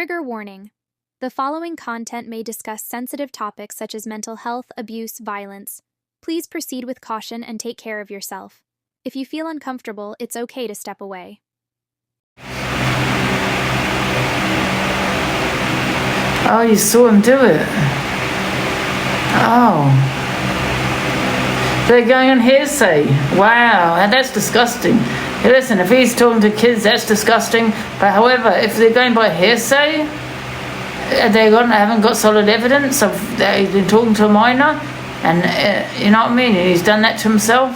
Trigger warning. The following content may discuss sensitive topics such as mental health, abuse, violence. Please proceed with caution and take care of yourself. If you feel uncomfortable, it's okay to step away. Oh, you saw him do it. Oh. They're going on hearsay. Wow, that's disgusting. Hey, listen, if he's talking to kids, that's disgusting. But however, if they're going by hearsay, haven't got solid evidence of that he's been talking to a minor, and you know what I mean? And he's done that to himself.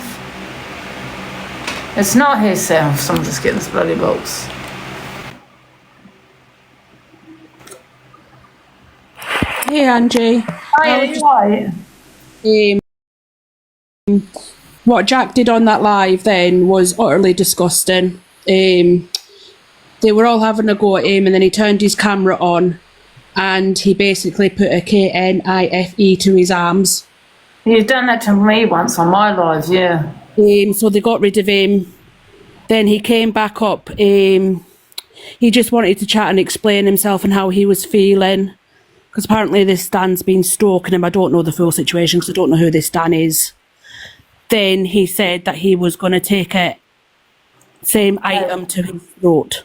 It's not hearsay if someone just get this bloody box. Hey, Angie. Hi, what Jack did on that live then was utterly disgusting. They were all having a go at him, and then he turned his camera on and he basically put a KNIFE to his arms. He's done that to me once on my live, yeah. So they got rid of him. Then he came back up. He just wanted to chat and explain himself and how he was feeling. Because apparently this Dan's been stalking him. I don't know the full situation because I don't know who this Dan is. Then he said that he was going to take a same item to his throat.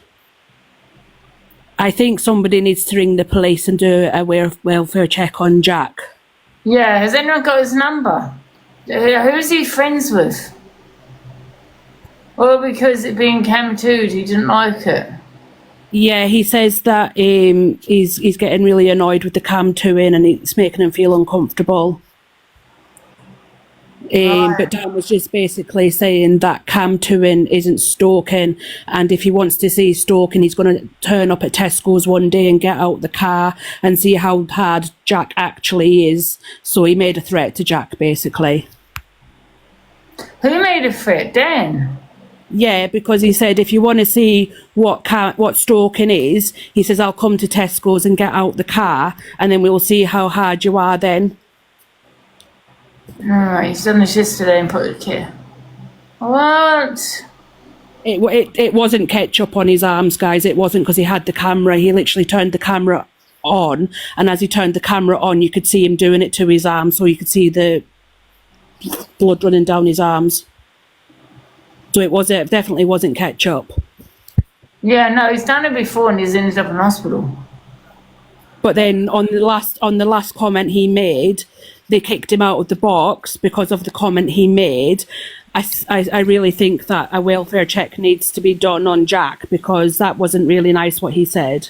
I think somebody needs to ring the police and do a welfare check on Jack. Yeah, has anyone got his number? Who's he friends with? Or because it being cam-tooed, he didn't like it? Yeah, he says that he's getting really annoyed with the cam-tooing and it's making him feel uncomfortable. But Dan was just basically saying that cam-tooing isn't stalking, and if he wants to see stalking, he's going to turn up at Tesco's one day and get out the car and see how hard Jack actually is. So he made a threat to Jack, basically. Who made a threat? Dan? Yeah, because he said if you want to see what stalking is, he says, I'll come to Tesco's and get out the car and then we'll see how hard you are then. Alright, he's done this yesterday and put it here. What? It wasn't ketchup on his arms, guys. It wasn't because he had the camera. He literally turned the camera on, and as he turned the camera on, you could see him doing it to his arms, so you could see the blood running down his arms. So it definitely wasn't ketchup. Yeah, no, he's done it before and he's ended up in hospital. But then on the last comment he made, they kicked him out of the box because of the comment he made. I really think that a welfare check needs to be done on Jack because that wasn't really nice what he said.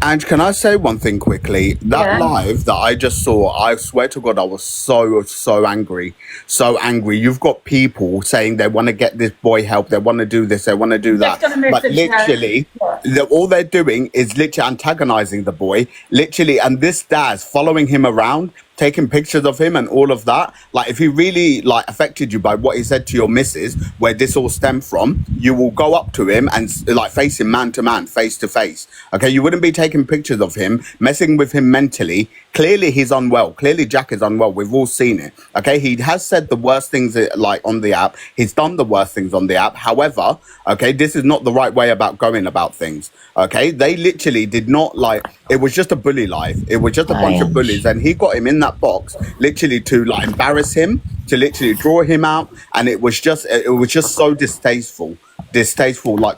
And can I say one thing quickly? That live that I just saw, I swear to God, I was so angry. So angry. You've got people saying they want to get this boy help, they want to do this, they want to do that. But literally, all they're doing is literally antagonizing the boy, literally, and this dad's following him around, taking pictures of him and all of that. Like, if he really affected you by what he said to your missus, where this all stemmed from, you will go up to him and face him man to man, face to face. Okay, you wouldn't be taking pictures of him, messing with him mentally. Clearly he's unwell. Clearly Jack is unwell. We've all seen it. Okay, he has said the worst things on the app. He's done the worst things on the app. However, okay, this is not the right way about going about things. Okay, they literally did not it was just a bully live. It was just a bunch of bullies, and he got him in that box literally to embarrass him, to literally draw him out, and it was just so distasteful,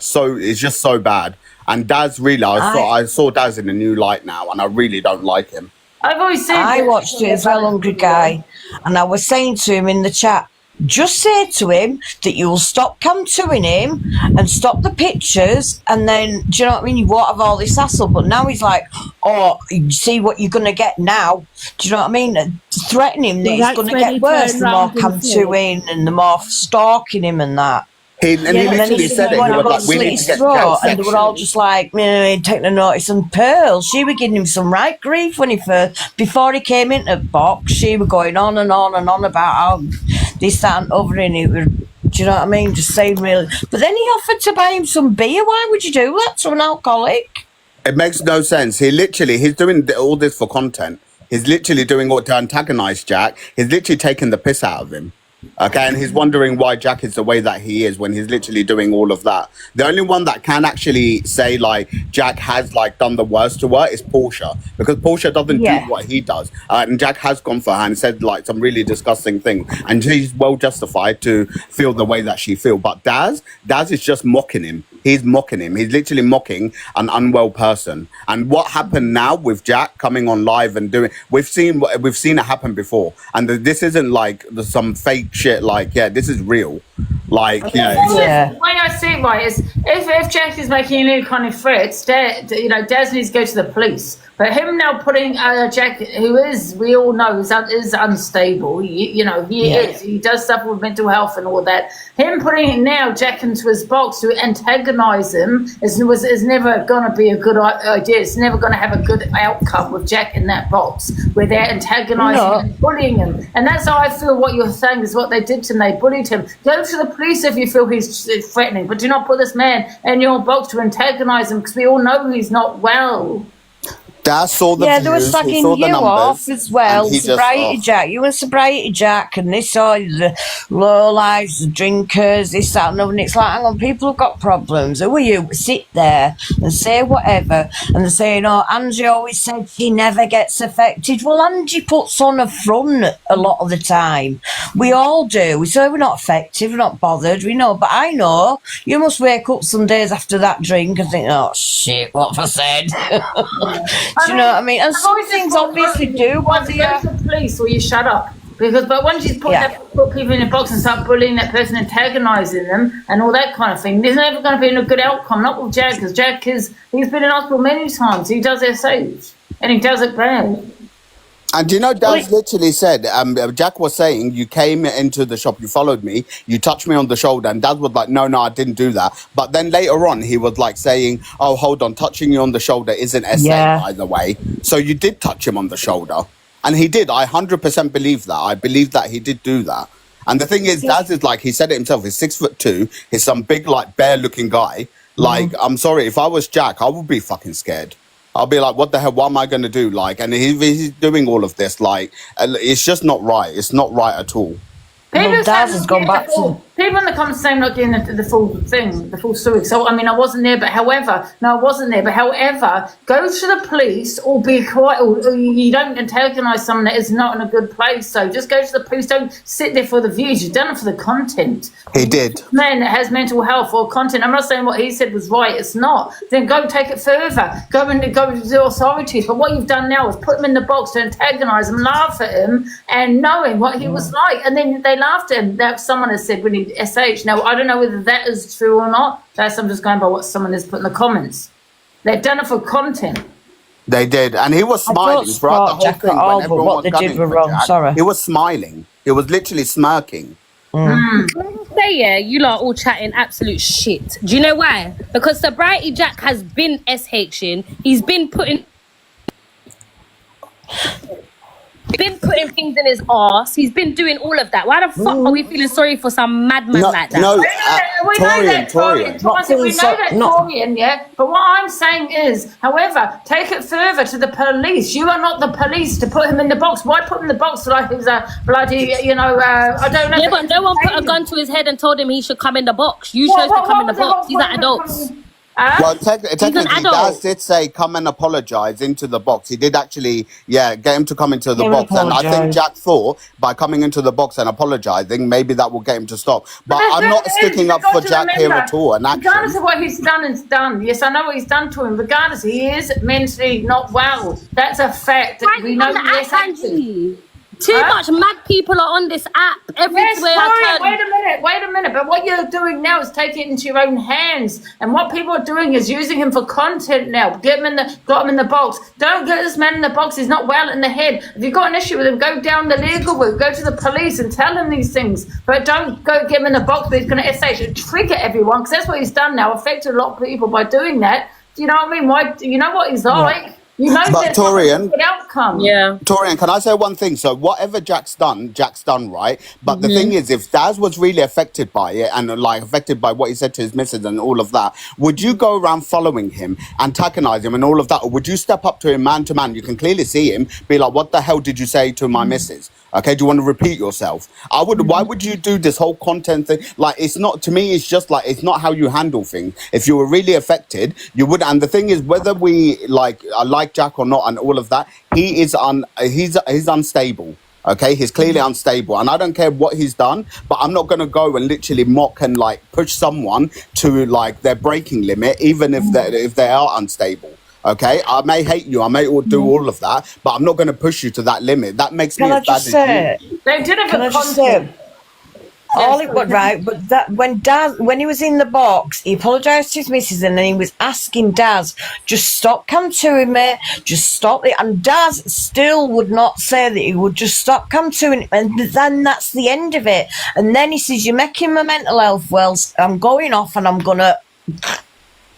so it's just so bad. And Daz really, I saw Daz in a new light now, and I really don't like him. I've always said I watched it as well, Hungry Guy, and I was saying to him in the chat, just say to him that you'll stop cam-tooing him and stop the pictures, and then, do you know what I mean, you won't have all this hassle. But now he's like, oh, you see what you're going to get now. Do you know what I mean? Threatening him that he's going to get worse the more cam-tooing and the more stalking him and that. He literally said it. He was like, we need to get throat, and they were all just like, taking a notice. And Pearl, she was giving him some right grief when before he came into the box. She was going on and on and on about how this, that, and other, and it was, do you know what I mean? Just saying really. But then he offered to buy him some beer. Why would you do that to an alcoholic? It makes no sense. He's doing all this for content. He's literally doing what to antagonize Jack. He's literally taking the piss out of him. Okay, and he's wondering why Jack is the way that he is when he's literally doing all of that. The only one that can actually say like Jack has like done the worst to her is Portia, because Portia doesn't do what he does, and Jack has gone for her and said like some really disgusting things, and she's well justified to feel the way that she feels. But Daz is just mocking him. He's mocking him. He's literally mocking an unwell person. And what happened now with Jack coming on live and doing, we've seen it happen before, and this isn't like some fake shit. Like, yeah, this is real. Like, The way I see it, right, is if Jack is making any kind of threats, Daz needs to go to the police. But him now putting Jack, who is, we all know, is unstable. He is. He does suffer with mental health and all that. Him putting now Jack into his box to antagonise him is never going to be a good idea. It's never going to have a good outcome with Jack in that box where they're antagonising him and bullying him. And that's how I feel what you're saying is what they did to him. They bullied him. Go to the police if you feel he's threatening, but do not put this man in your box to antagonise him, because we all know he's not well. Daz saw the they were views, he slagging saw the you numbers, off as well. and he just, Sobriety Jack, you and Sobriety Jack, and this all the low lives, the drinkers, this, that, and other. And it's like, hang on, people have got problems. Who are you? Sit there and say whatever. And they're saying, oh, Angie always said she never gets affected. Well, Angie puts on a front a lot of the time. We all do. We say we're not affected, we're not bothered, we know. But I know you must wake up some days after that drink and think, oh, shit, what have I said? Do you know what I mean? And some things obviously do bother you. Go to the police or you shut up. But once you put people in a box and start bullying that person, antagonising them and all that kind of thing, there's never going to be a good outcome. Not with Jack, because he's been in hospital many times. He does SH and he does it bad. And you know, Daz literally said, Jack was saying, you came into the shop, you followed me, you touched me on the shoulder, and Daz was like, no, I didn't do that. But then later on, he was like saying, oh, hold on, touching you on the shoulder isn't SA, by the way. So you did touch him on the shoulder. And he did. I 100% believe that. I believe that he did do that. And the thing is, Daz is like, he said it himself, he's 6'2", he's some big, like, bear-looking guy. Like, I'm sorry, if I was Jack, I would be fucking scared. I'll be like, what the hell, what am I going to do? Like, and he's doing all of this, like, it's just not right. It's not right at all. People has gone back to... People in the comments saying not getting the full thing, the full story. So, I mean, I wasn't there, but however, go to the police or be quiet, or you don't antagonise someone that is not in a good place. So just go to the police. Don't sit there for the views. You've done it for the content. He did. Man that has mental health or content. I'm not saying what he said was right. It's not. Then go take it further. Go to the authorities. But what you've done now is put him in the box to antagonise him, laugh at him, and knowing what he was like. And then they laughed at him. That someone has said when he SH. Now, I don't know whether that is true or not. I'm just going by what someone has put in the comments. They've done it for content. They did. And he was smiling throughout the whole Jack thing. all, When everyone what was they did were gunning for wrong. Jack, Sorry. he was smiling. He was literally smirking. Say, you lot are all chatting absolute shit. Do you know why? Because Sobriety Jack has been SHing. He's been putting things in his arse. He's been doing all of that. Why the fuck are we feeling sorry for some madman like that? No, we know that, Torian, yeah. But what I'm saying is, however, take it further to the police. You are not the police to put him in the box. Why put him in the box like he was a bloody, I don't know. Yeah, but no one put a gun to his head and told him he should come in the box. You chose to come in the box. These are adults. Well, technically, Daz did say come and apologise into the box. He did actually, get him to come into the box. And I think Jack thought by coming into the box and apologising, maybe that will get him to stop. But I'm not sticking up for Jack here at all. Regardless of what he's done, is done. Yes, I know what he's done to him. Regardless, he is mentally not well. That's a fact. We know he is acting. Too much mad people are on this app. Everywhere I turn. Wait a minute. But what you're doing now is taking it into your own hands. And what people are doing is using him for content now. Got him in the box. Don't get this man in the box. He's not well in the head. If you've got an issue with him, go down the legal route. Go to the police and tell him these things. But don't go get him in the box. But he's going to trigger everyone, because that's what he's done now. Affected a lot of people by doing that. Do you know what I mean? Why? You know what he's like. You know But there's not a Torian, good outcome. Yeah. Torian, can I say one thing? So whatever Jack's done, right? But the thing is, if Daz was really affected by it and like affected by what he said to his missus and all of that, would you go around following him, antagonize him and all of that? Or would you step up to him man to man? You can clearly see him, be like, what the hell did you say to my missus? Okay, do you want to repeat yourself? I would. Why would you do this whole content thing? Like, it's not, to me, it's just like, it's not how you handle things. If you were really affected, you would. And the thing is, whether we like Jack or not and all of that, he's unstable. Okay, he's clearly unstable, and I don't care what he's done, but I'm not going to go and literally mock and like push someone to like their breaking limit, even if they are unstable. Okay, I may hate you, I may do all of that, but I'm not going to push you to that limit. That makes me as bad as you. They did have Can a I just say, all it was right, but that when he was in the box, he apologised to his missus, and then he was asking Daz, just stop, come to him, mate, just stop it. And Daz still would not say that he would just stop, come to him, and then that's the end of it. And then he says, you're making my mental health well, I'm going off and I'm gonna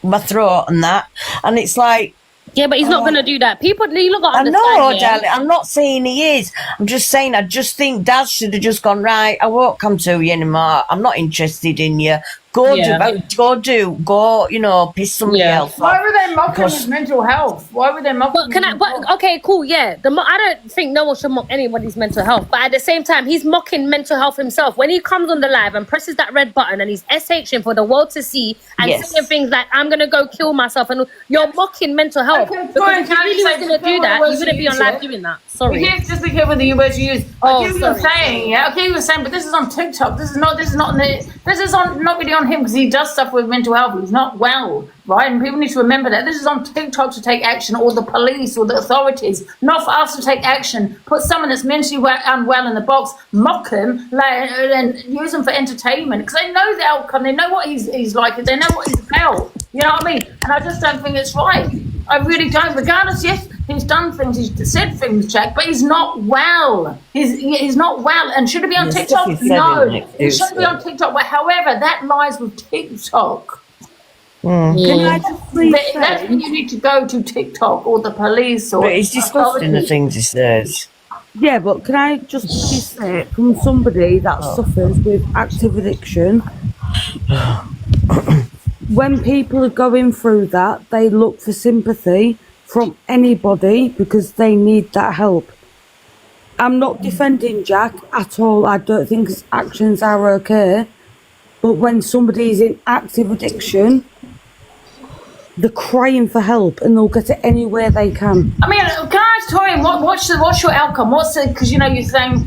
my throat and that, and it's like, Yeah, but he's not going to do that. People, you look I at know, darling. I'm not saying he is. I'm just saying, I just think Dad should have just gone, right, I won't come to you anymore. I'm not interested in you. Go, you know, piss somebody else off. Why were they mocking his mental health? Why were they mocking okay, cool, yeah. I don't think no one should mock anybody's mental health. But at the same time, he's mocking mental health himself. When he comes on the live and presses that red button and he's SHing for the world to see and saying things like, I'm going to go kill myself. And you're mocking mental health. Okay, because if you really was going to do that, you wouldn't be on live doing that. Sorry. Just be careful with the words you use. Okay, you were saying, yeah. Okay, you were saying, but this is on TikTok. This is not really on him because he does stuff with mental health. He's not well, right? And people need to remember that. This is on TikTok to take action, or the police, or the authorities, not for us to take action. Put someone that's mentally unwell in the box, mock him, and use him for entertainment because they know the outcome. They know what he's like. They know what he's about. You know what I mean? And I just don't think it's right. I really don't. Regardless, yes, he's done things, he's said things, Jack, but he's not well. He's not well. And should it be on TikTok? No, it shouldn't be on TikTok. But however, that lies with TikTok. Can I just please That's when you need to go to TikTok or the police or. But he's disgusting the things he says. Yeah, but can I just please say, from somebody that suffers with active addiction, when people are going through that, they look for sympathy from anybody because they need that help. I'm not defending Jack at all. I don't think his actions are okay. But when somebody is in active addiction, they're crying for help and they'll get it anywhere they can. I mean, can I ask Torian, what's your outcome? Because you're saying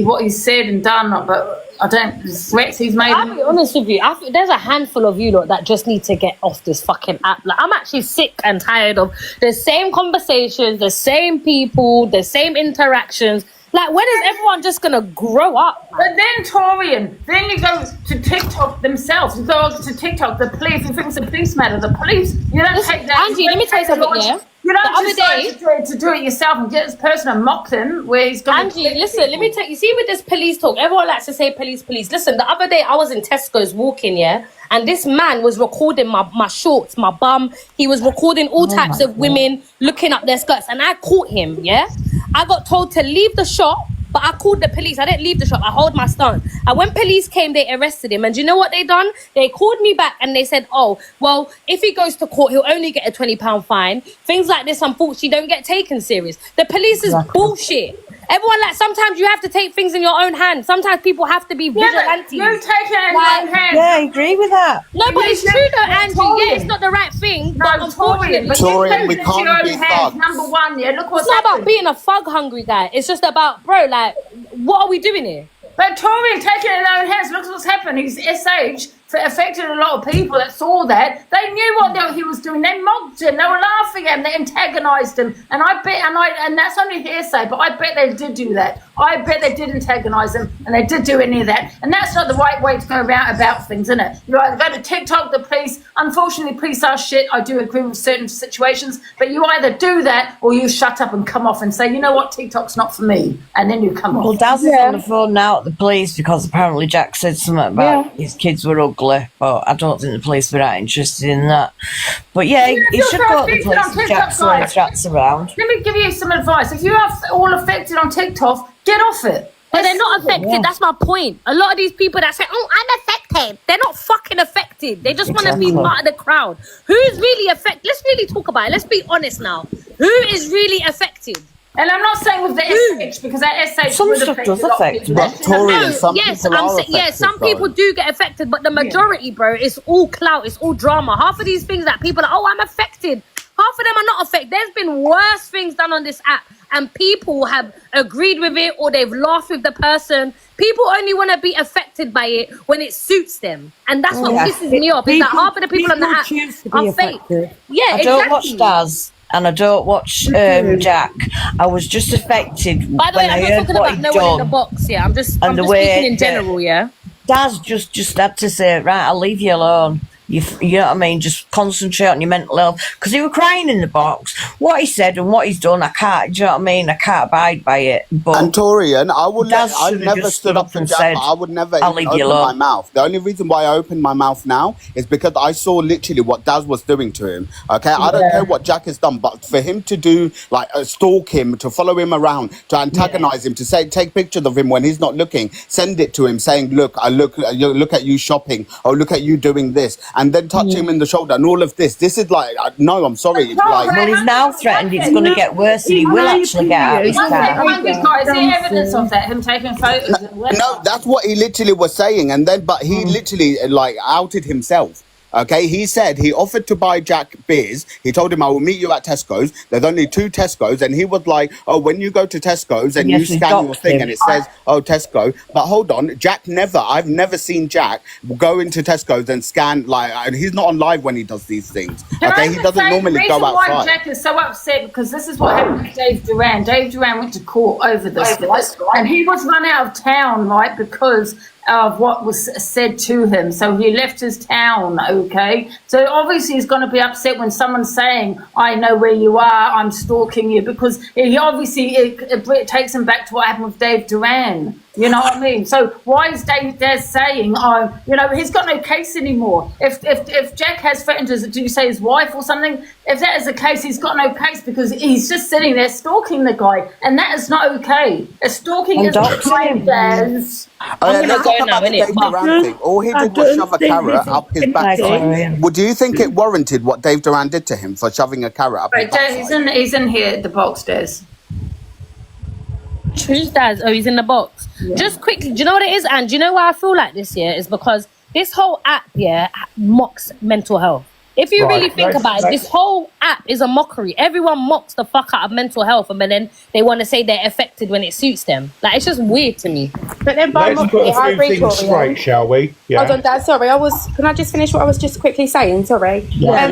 what he's said and done, but I don't threats he's made. I'll be honest with you. I think there's a handful of you lot that just need to get off this fucking app. Like, I'm actually sick and tired of the same conversations, the same people, the same interactions. Like, when is everyone just gonna grow up? But then, Torian, then you go to TikTok themselves. You go to TikTok, the police. You think it's a police matter? The police. You don't take that. Angie, let me tell you something. Yeah. You don't decide to do it yourself and get this person and mock them where he's going. Angie, listen, let me tell you. See, with this police talk, everyone likes to say police. Listen, the other day I was in Tesco's walking, yeah, and this man was recording my shorts, my bum. He was recording all types of women looking up their skirts, and I caught him, yeah. I got told to leave the shop, but I called the police. I didn't leave the shop. I hold my stance. And when police came, they arrested him. And do you know what they done? They called me back and they said, oh, well, if he goes to court, he'll only get a £20 fine. Things like this, unfortunately, don't get taken serious. The police is bullshit. Everyone, like, sometimes you have to take things in your own hands. Sometimes people have to be vigilantes. You take it in your own hands. Yeah, I agree with that. No, but it's true though, Angie. Yeah, it's not the right thing. No, but unfortunately, Torian, we can't be thugs. Number one, yeah. Look what's it's not about happened. being a thug hungry guy. It's just about, bro, like, what are we doing here? But Torian, take it in their own hands. Look what's happened. He's SH. Affected a lot of people that saw that. They knew what he was doing. They mocked him. They were laughing at him. They antagonised him. And I bet, and that's only hearsay, but I bet they did do that. I bet they did antagonise him, and they did do any of that. And that's not the right way to go about things, isn't it? You either go to TikTok, the police. Unfortunately, police are shit. I do agree with certain situations, but you either do that or you shut up and come off and say, you know what, TikTok's not for me, and then you come off. Well, Daz is on the phone now at the police because apparently Jack said something about his kids were ugly. ugly, but I don't think the police were that interested in that. But yeah, he should go to the police and Jack throwing tracks around. Let me give you some advice. If you are all affected on TikTok, get off it. But they're not affected. That's my point. A lot of these people that say, "Oh, I'm affected," they're not fucking affected. They just want to be part of the crowd. Who's really affected? Let's really talk about it. Let's be honest now. Who is really affected? And I'm not saying with the SH because that SH Some would stuff affect does a lot of affect people. me. Victorian, some yes, people I'm are saying, yeah, affected, some people though. do get affected, but the majority, bro, it's all clout, it's all drama. Half of these things that people are, oh, I'm affected. Half of them are not affected. There's been worse things done on this app, and people have agreed with it or they've laughed with the person. People only want to be affected by it when it suits them, and that's what pisses me off. Is that half of the people on the app are fake? Yeah, I don't watch Daz. And I don't watch Jack. I was just affected. By the way, I'm not talking about no one in the box. Yeah, I'm just speaking in general. Yeah, Daz just had to say, right, I'll leave you alone. You know what I mean? Just concentrate on your mental health. Because he was crying in the box. What he said and what he's done, I can't, do you know what I mean? I can't abide by it. But And Torian, Daz I should have never just stood up for and Jack, said, but I would never I'll even leave you open my alone. mouth. The only reason why I opened my mouth now is because I saw literally what Daz was doing to him. Okay, I don't care what Jack has done, but for him to do, like, stalk him, to follow him around, to antagonize him, to say, take pictures of him when he's not looking, send it to him saying, look at you shopping, or look at you doing this, and then touch him in the shoulder. And all of this is like, no, I'm sorry. It's like, well, he's now threatened it's going to get worse and he will actually get out of his car. Is there evidence of that? Him taking photos? no, that's what he literally was saying, and then but he literally like outed himself. Okay, he said he offered to buy Jack beers. He told him, I will meet you at Tesco's. There's only 2 Tesco's. And he was like, oh, when you go to Tesco's and Yes, you he scan your doxed thing him. and it says, oh, Tesco. But hold on, I've never seen Jack go into Tesco's and scan, like, and he's not on live when he does these things. Okay, he doesn't normally go The reason why outside. Jack is so upset because this is what happened with Dave Duran. Dave Duran went to court over this, right? And he was run out of town, right, because of what was said to him. So he left his town, okay? So obviously he's going to be upset when someone's saying, I know where you are, I'm stalking you, because he obviously, it takes him back to what happened with Dave Duran. You know what I mean? So why is Dave saying, oh, you know, he's got no case anymore? If Jack has threatened do you say his wife or something? If that is the case, he's got no case because he's just sitting there stalking the guy, and that is not okay. Stalking is not okay, Daz. Let's talk about the Dave Duran thing. All he did was shove a carrot up his backside. Well, do you think it warranted what Dave Duran did to him for shoving a carrot up his backside? He's in here at the box, Des. Who's Daz? Oh, he's in the box. Yeah. Just quickly, do you know what it is? And do you know why I feel like this year is because this whole app, mocks mental health. If you really think about it, this whole app is a mockery. Everyone mocks the fuck out of mental health, and then they want to say they're affected when it suits them. Like, it's just weird to me. But then by let's put a few things straight, shall we? Yeah. Hold on, Dad. Sorry, can I just finish what I was just quickly saying? Sorry. I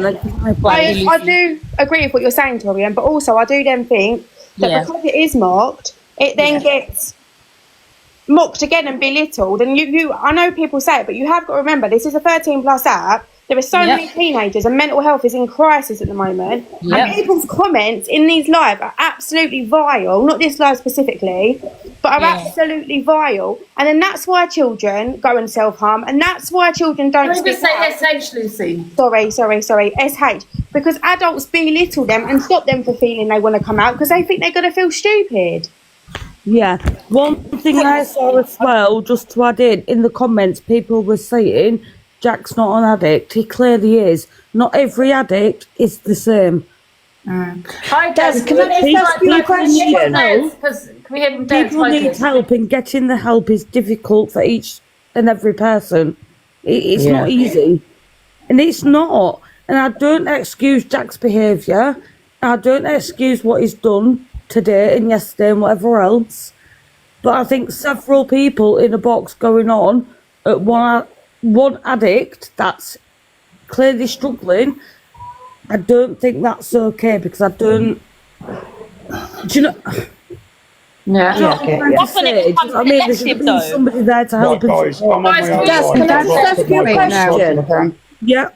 do agree with what you're saying, Torian, but also I do then think that because it is mocked, it then gets mocked again and belittled. And I know people say it, but you have got to remember this is a 13+ app. There are so many teenagers and mental health is in crisis at the moment. And people's comments in these live are absolutely vile, not this live specifically, but are absolutely vile. And then that's why children go and self-harm, and that's why children don't speak out. SH, Lucy. Sorry, SH. Because adults belittle them and stop them from feeling they want to come out because they think they're going to feel stupid. Yeah, one thing I saw as well, just to add in the comments, people were saying Jack's not an addict. He clearly is. Not every addict is the same. Hi, Des, can I just ask you a question? People need help, and getting the help is difficult for each and every person. It's not easy. And it's not. And I don't excuse Jack's behaviour. I don't excuse what he's done today and yesterday and whatever else. But I think several people in a box going on at one addict that's clearly struggling, I don't think that's okay, because I don't... Do you know... I mean, there should be somebody there to help us. Can I just ask you a question? Yeah.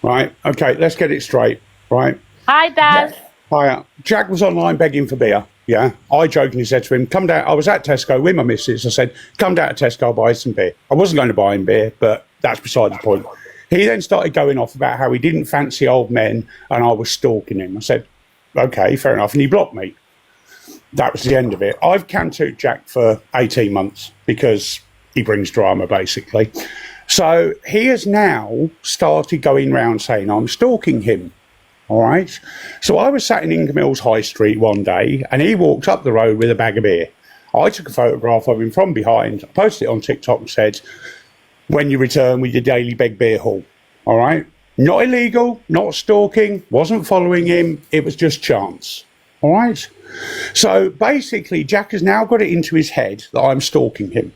Right, okay, let's get it straight, right? Hi, Dad. Hi, Jack was online begging for beer, yeah? I jokingly said to him, come down, I was at Tesco with my missus, I said, come down to Tesco, I'll buy some beer. I wasn't going to buy him beer, but That's beside the point. He then started going off about how he didn't fancy old men and I was stalking him. I said, okay, fair enough. And he blocked me. That was the end of it. I've camped Jack for 18 months because he brings drama, basically. So he has now started going round saying I'm stalking him. All right. So I was sat in Ingermills High Street one day and he walked up the road with a bag of beer. I took a photograph of him from behind, posted it on TikTok and said, when you return with your daily beg beer haul. All right. Not illegal, not stalking, wasn't following him. It was just chance. All right. So basically, Jack has now got it into his head that I'm stalking him,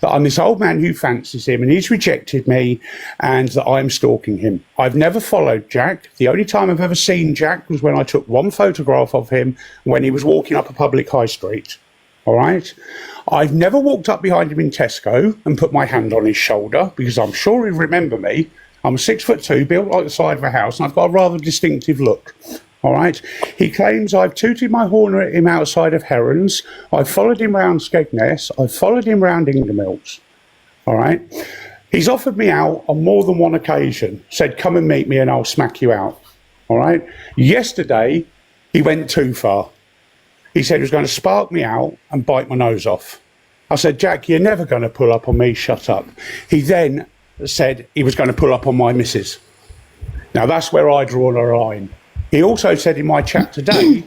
that I'm this old man who fancies him and he's rejected me and that I'm stalking him. I've never followed Jack. The only time I've ever seen Jack was when I took one photograph of him when he was walking up a public high street. All right. I've never walked up behind him in Tesco and put my hand on his shoulder because I'm sure he'd remember me. I'm 6'2", built like the side of a house, and I've got a rather distinctive look. All right. He claims I've tooted my horn at him outside of Herons. I've followed him round Skegness. I've followed him round Ingermills. All right. He's offered me out on more than one occasion, said, come and meet me and I'll smack you out. All right. Yesterday, he went too far. He said he was going to spark me out and bite my nose off. I said, Jack, you're never going to pull up on me. Shut up. He then said he was going to pull up on my missus. Now, that's where I draw a line. He also said in my chat today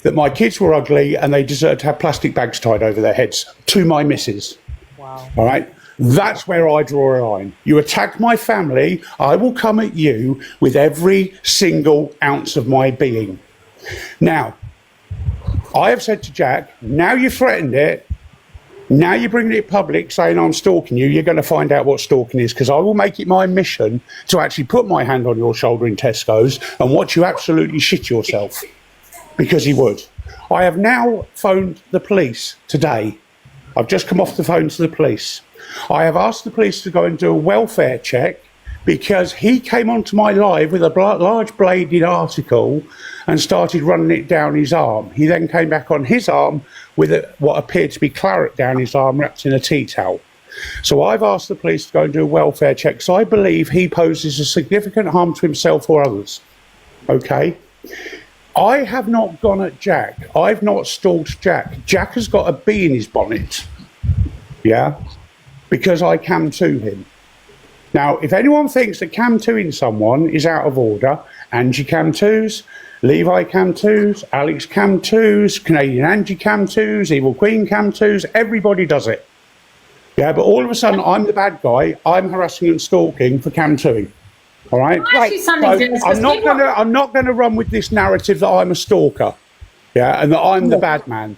that my kids were ugly and they deserved to have plastic bags tied over their heads to my missus. Wow. All right. That's where I draw a line. You attack my family, I will come at you with every single ounce of my being. Now, I have said to Jack, now you've threatened it, now you're bringing it public saying I'm stalking you, you're going to find out what stalking is, because I will make it my mission to actually put my hand on your shoulder in Tesco's and watch you absolutely shit yourself, because he would. I have now phoned the police today. I've just come off the phone to the police. I have asked the police to go and do a welfare check because he came onto my live with a large bladed article and started running it down his arm. He then came back on his arm with what appeared to be claret down his arm wrapped in a tea towel. So I've asked the police to go and do a welfare check because I believe he poses a significant harm to himself or others. Okay? I have not gone at Jack. I've not stalked Jack. Jack has got a bee in his bonnet. Yeah? Because I cam to him. Now, if anyone thinks that cam toing someone is out of order, Angie cam twos, Levi cam twos, Alex cam twos, Canadian Angie cam twos, Evil Queen cam twos, everybody does it. Yeah, but all of a sudden I'm the bad guy. I'm harassing and stalking for cam toing. All right? Right. So I'm not gonna run with this narrative that I'm a stalker. Yeah, and that I'm the bad man.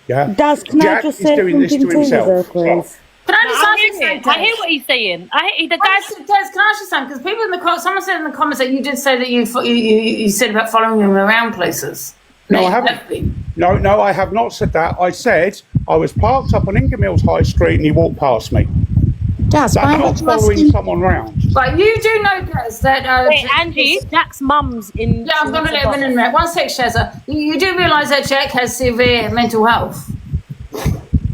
Yeah. Daz, can Jack I just is say doing this something to to you himself. though, please? Can I just I ask you hear something? it. I hear what he's saying. The guy's Des, can I ask you something? Because people in the someone said in the comments that you did say that you said about following him around places. No, I haven't. No, I have not said that. I said I was parked up on Ingermills High Street and he walked past me. Daz, That's not following someone round. But you do know, Des, that... wait, Angie, Jack's mum's in... Yeah, I'm going to let him in a minute. One sec, Shazza. You do realise that Jack has severe mental health?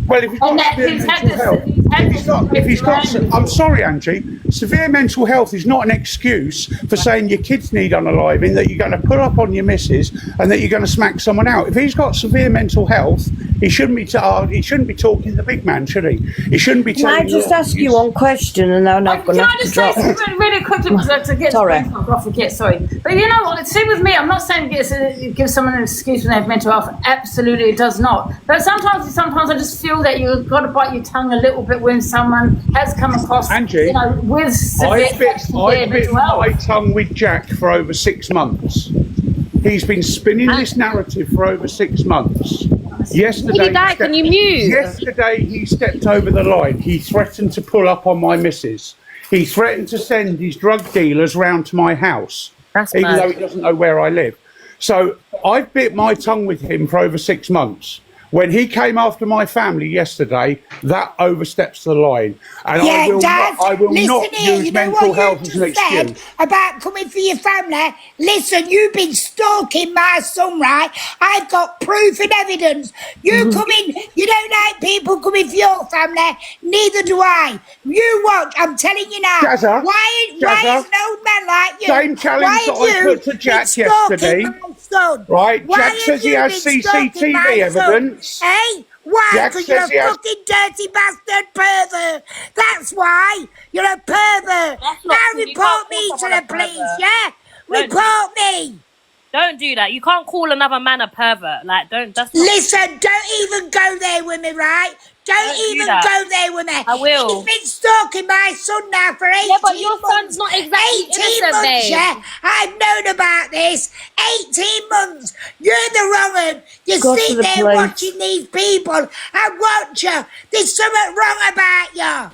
Well, if he's got severe mental health, if he's got, I'm sorry, Angie, severe mental health is not an excuse for saying your kids need unaliving, that you're going to pull up on your missus and that you're going to smack someone out. If he's got severe mental health, he shouldn't be talking to the big man, should he? He shouldn't be Can I just ask you one question and then I'm going to have to drop? Can I just say something really quickly because I forget. Sorry. I forget, sorry. But you know what? See, with me, I'm not saying give someone an excuse when they have mental health. Absolutely, it does not. But sometimes I just feel that you've got to bite your tongue a little bit when someone has come across, Angie, with severe I've bit mental health. my tongue with Jack for over 6 months. He's been spinning this narrative for over 6 months. Yesterday, can you mute? Yesterday he stepped over the line. He threatened to pull up on my missus. He threatened to send his drug dealers round to my house, even though he doesn't know where I live. So I've bit my tongue with him for over 6 months. When he came after my family yesterday, that oversteps the line. And Yeah, Dad, I will listen not here, use you know mental what you health as an just said excuse. about coming for your family? Listen, you've been stalking my son, right? I've got proof and evidence. You come in, you don't like people coming for your family, neither do I. You watch, I'm telling you now. Jazza, Why is an old man like you? same challenge why that have I you put to been Jack stalking yesterday. my son? Right, Why Jack have says he you has been stalking CCTV my son? evidence. Eh? Why? Jack Because you're says a he has. fucking dirty bastard pervert. That's why. You're a pervert. That's Now not true. You can't report call me to someone a the police, pervert. yeah? Don't do Report me. Don't do that. You can't call another man a pervert. Like, don't. That's not. Listen, don't even go there with me, right? Don't Don't do even that. go there with me. I will. He's been stalking my son now for 18 Yeah, but your months. son's not exactly 18 innocent, months, babe. yeah? I've known about this. 18 months. You're the wrong one. You Go to sit the there police. watching these people and watch you. There's something wrong about you.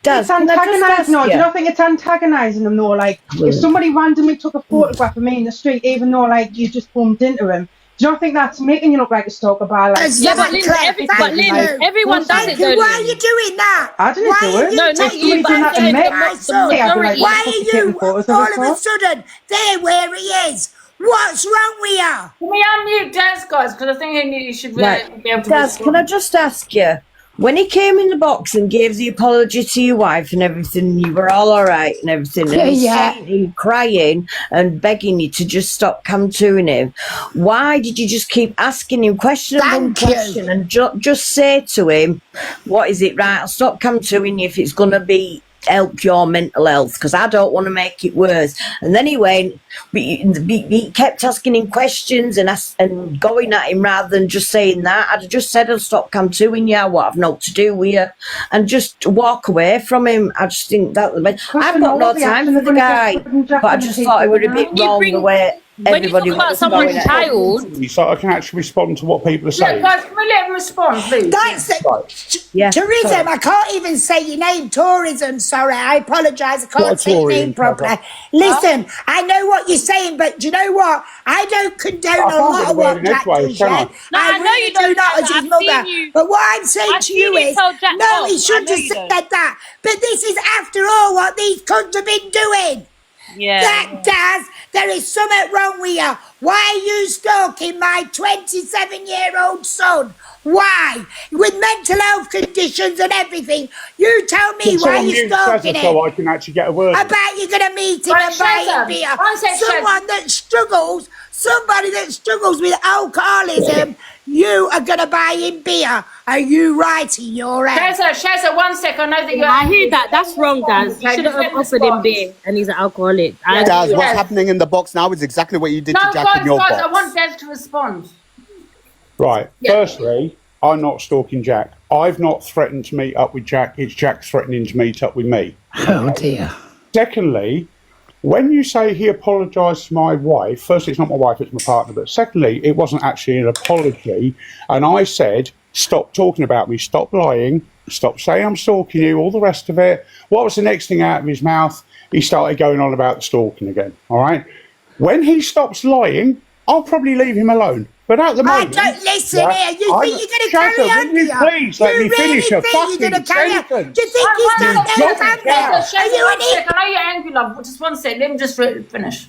Daz, It's can I just antagonising. ask No, do you you? not think it's antagonising them though? Like, if somebody randomly took a photograph of me in the street, even though like you just bumped into him, do you not think that's making you look like a stalker by like? Yeah, but Exactly. Lynn, everyone does Thank it, you. though, Why are Lynn. you doing that? I didn't Why do are it. you No, If not taking you, somebody but did I'm that to saying me, the I'd be majority. like, Why what the fuck are you taking you photos of all us of a for? sudden there where he is? What's wrong with you? Can we unmute Daz, guys? Because I think you should Right. be able to Daz, can I respond. just ask you, when he came in the box and gave the apology to your wife and everything, you were all right and everything, and he's Yeah. saying, you crying and begging you to just stop come to him, why did you just keep asking him question upon Thank you. question and just say to him, what is it, right, I'll stop come to him if it's going to be help your mental health, because I don't want to make it worse. And then he went, but he kept asking him questions and going at him rather than just saying that. I'd just said, I'll stop come to him, yeah, what I've not to do with you, and just walk away from him. I just think that I've got no time for the guy, but I just thought it would a bit wrong the way When you talk everybody about was someone's going at him. child, So I can actually respond to what people are Yeah, saying. guys, can we let him respond, please? That's it. Yeah. Tourism, I can't even say your name. Tourism, sorry, I apologise. I What a can't say your Tory name in properly. cover. Listen, I know what you're saying, but do you know what? I don't condone I a can't lot get of the word what in Jack edgeways, does, can I? yeah? No, I know really you don't, do not Jack, as but his I've mother. seen you- But what I'm saying I've to seen you you is, tell Jack no, off. he I shouldn't know have you said don't. that. But this is, after all, what these cunts have been doing. yeah. That does. There is something wrong with you. Why are you stalking my 27-year-old son? Why? With mental health conditions and everything. You tell me Can why someone you're mute Shazza stalking him. so I can actually get a word I in? bet you're going to meet him Right, and buy him Shazza, beer. I said Someone that struggles, somebody that struggles with alcoholism, you are going to buy him beer. Are you right in your head? Shazza, 1 sec. I know that you're I hear that. That's wrong, Daz. You Okay, should just have let him offered him respond. beer, and he's an alcoholic. I Yeah. Daz, agree. what's Yes. happening in the box now is exactly what you did No, to Jack in your guys, box. I want Daz to respond. Right. Yeah. Firstly, I'm not stalking Jack. I've not threatened to meet up with Jack. It's Jack threatening to meet up with me. Oh, dear. Secondly, when you say he apologised to my wife, firstly, it's not my wife, it's my partner. But secondly, it wasn't actually an apology. And I said, stop talking about me, stop lying, stop saying I'm stalking you, all the rest of it. What was the next thing out of his mouth? He started going on about the stalking again. All right. When he stops lying, I'll probably leave him alone. But at the moment, don't listen here. You think you're going to Shazza, carry on, will you do you? please let You me really finish a think you're fucking gonna carry on? sentence? Do you think he's One not sec, there Shazza, family? Are you an idiot? I know you're angry, love. Just 1 sec. Let me just finish.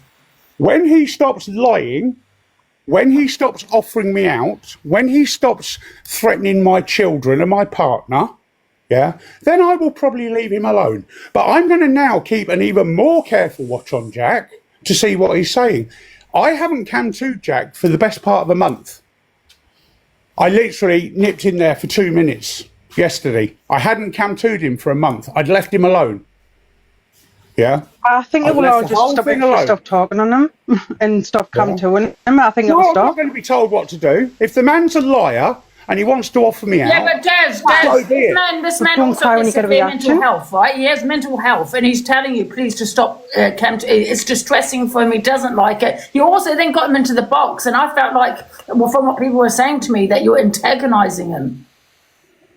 When he stops lying, when he stops offering me out, when he stops threatening my children and my partner, yeah, then I will probably leave him alone. But I'm going to now keep an even more careful watch on Jack to see what he's saying. I haven't come to Jack for the best part of a month. I literally nipped in there for 2 minutes yesterday. I hadn't come to him for a month. I'd left him alone. Yeah. I think it I've will left all the just whole stop thing if you alone. stop talking on him and stop coming to him. I think No, it'll I'm not stop. going to be told what to do. If the man's a liar and he wants to offer me out, Yeah, but Daz, so be it. this man Don't also cry when has you get a severe mental reaction. health, right? He has mental health, and he's telling you, please, to stop. It's distressing for him. He doesn't like it. You also then got him into the box, and I felt like, well, from what people were saying to me, that you're antagonising him.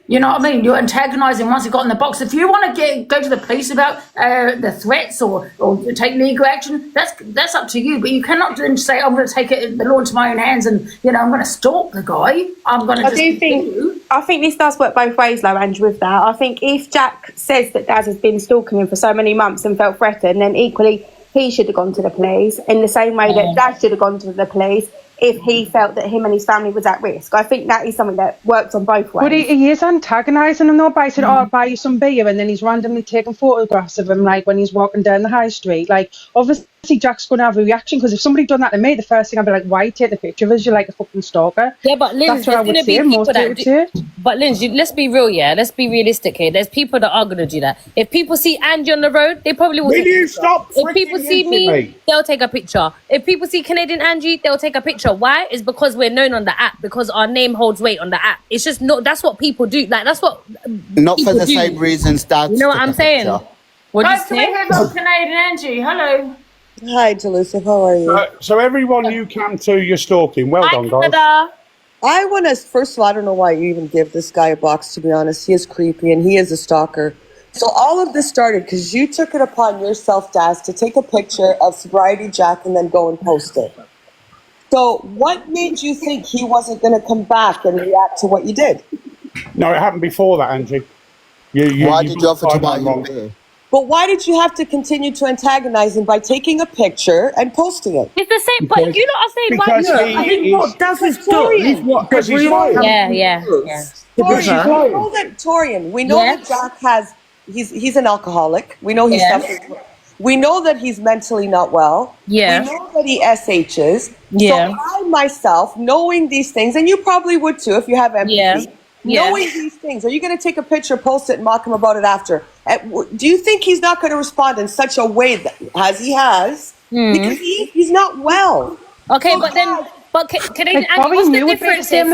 You know what I mean? You're antagonising once you got in the box. If you want to go to the police about the threats or take legal action, that's up to you. But you cannot then say, I'm going to take the law into my own hands and, you know, I'm going to stalk the guy. I'm going to I think this does work both ways, though, Andrew, with that. I think if Jack says that Daz has been stalking him for so many months and felt threatened, then equally he should have gone to the police in the same way that Daz should have gone to the police if he felt that him and his family was at risk. I think that is something that works on both ways. But he is antagonising him though by saying, I'll buy you some beer, and then he's randomly taking photographs of him like when he's walking down the high street. Like, obviously Jack's going to have a reaction, because if somebody done that to me, the first thing I'd be like, why take the picture of us? You're like a fucking stalker. Yeah, but Lynn, that's what I would say. Most people would say. But Lynn, let's be real, yeah? Let's be realistic here. There's people that are going to do that. If people see Angie on the road, they probably will. Will you stop? If people see me, they'll take a picture. If people see Canadian Angie, they'll take a picture. Why? It's because we're known on the app, because our name holds weight on the app. It's just not, that's what people do. Like, that's what not for the same reasons Dad. You know what I'm saying? What Guys, can we hear about Canadian Angie? Hello. Hi, Delusive. How are you? So everyone you come to, you're stalking. Well done, guys. I want to, first of all, I don't know why you even give this guy a box, to be honest. He is creepy and he is a stalker. So all of this started because you took it upon yourself, Daz, to take a picture of Sobriety Jack and then go and post it. So what made you think he wasn't going to come back and react to what you did? No, it happened before that, Angie. Why did you offer to buy him beer? But why did you have to continue to antagonize him by taking a picture and posting it? It's the same, but you lot are saying why? I think what Daz is doing is what because he's lying. Yeah. Torian, we know that Jack has, he's an alcoholic. We know he's suffering. We know that he's mentally not well. Yeah. We know that he SHs. Yeah. So I myself, knowing these things, and you probably would too if you have empathy, knowing these things, are you going to take a picture, post it, and mock him about it after? Do you think he's not going to respond in such a way that, as he has, because he's not well? Okay, but then... But can I, what's the difference? I'm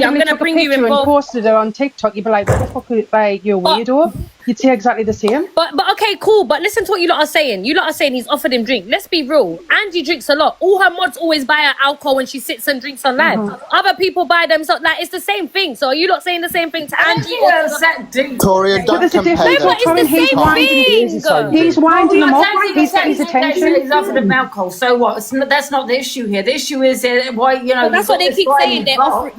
going to bring you involved. And posted it on TikTok, you'd be like, what the fuck, like, you're a weirdo. You'd say exactly the same. But okay, cool. But listen to what you lot are saying. You lot are saying he's offered him drink. Let's be real. Angie drinks a lot. All her mods always buy her alcohol when she sits and drinks on live. Other people buy them. So, like, it's the same thing. So are you lot saying the same thing to Angie? Torian, don't compare them. But it's the same thing. He's winding them up. He's getting his attention. He's offered him alcohol. So what? That's not the issue here. The issue is why, you know... Well, that's what they keep saying.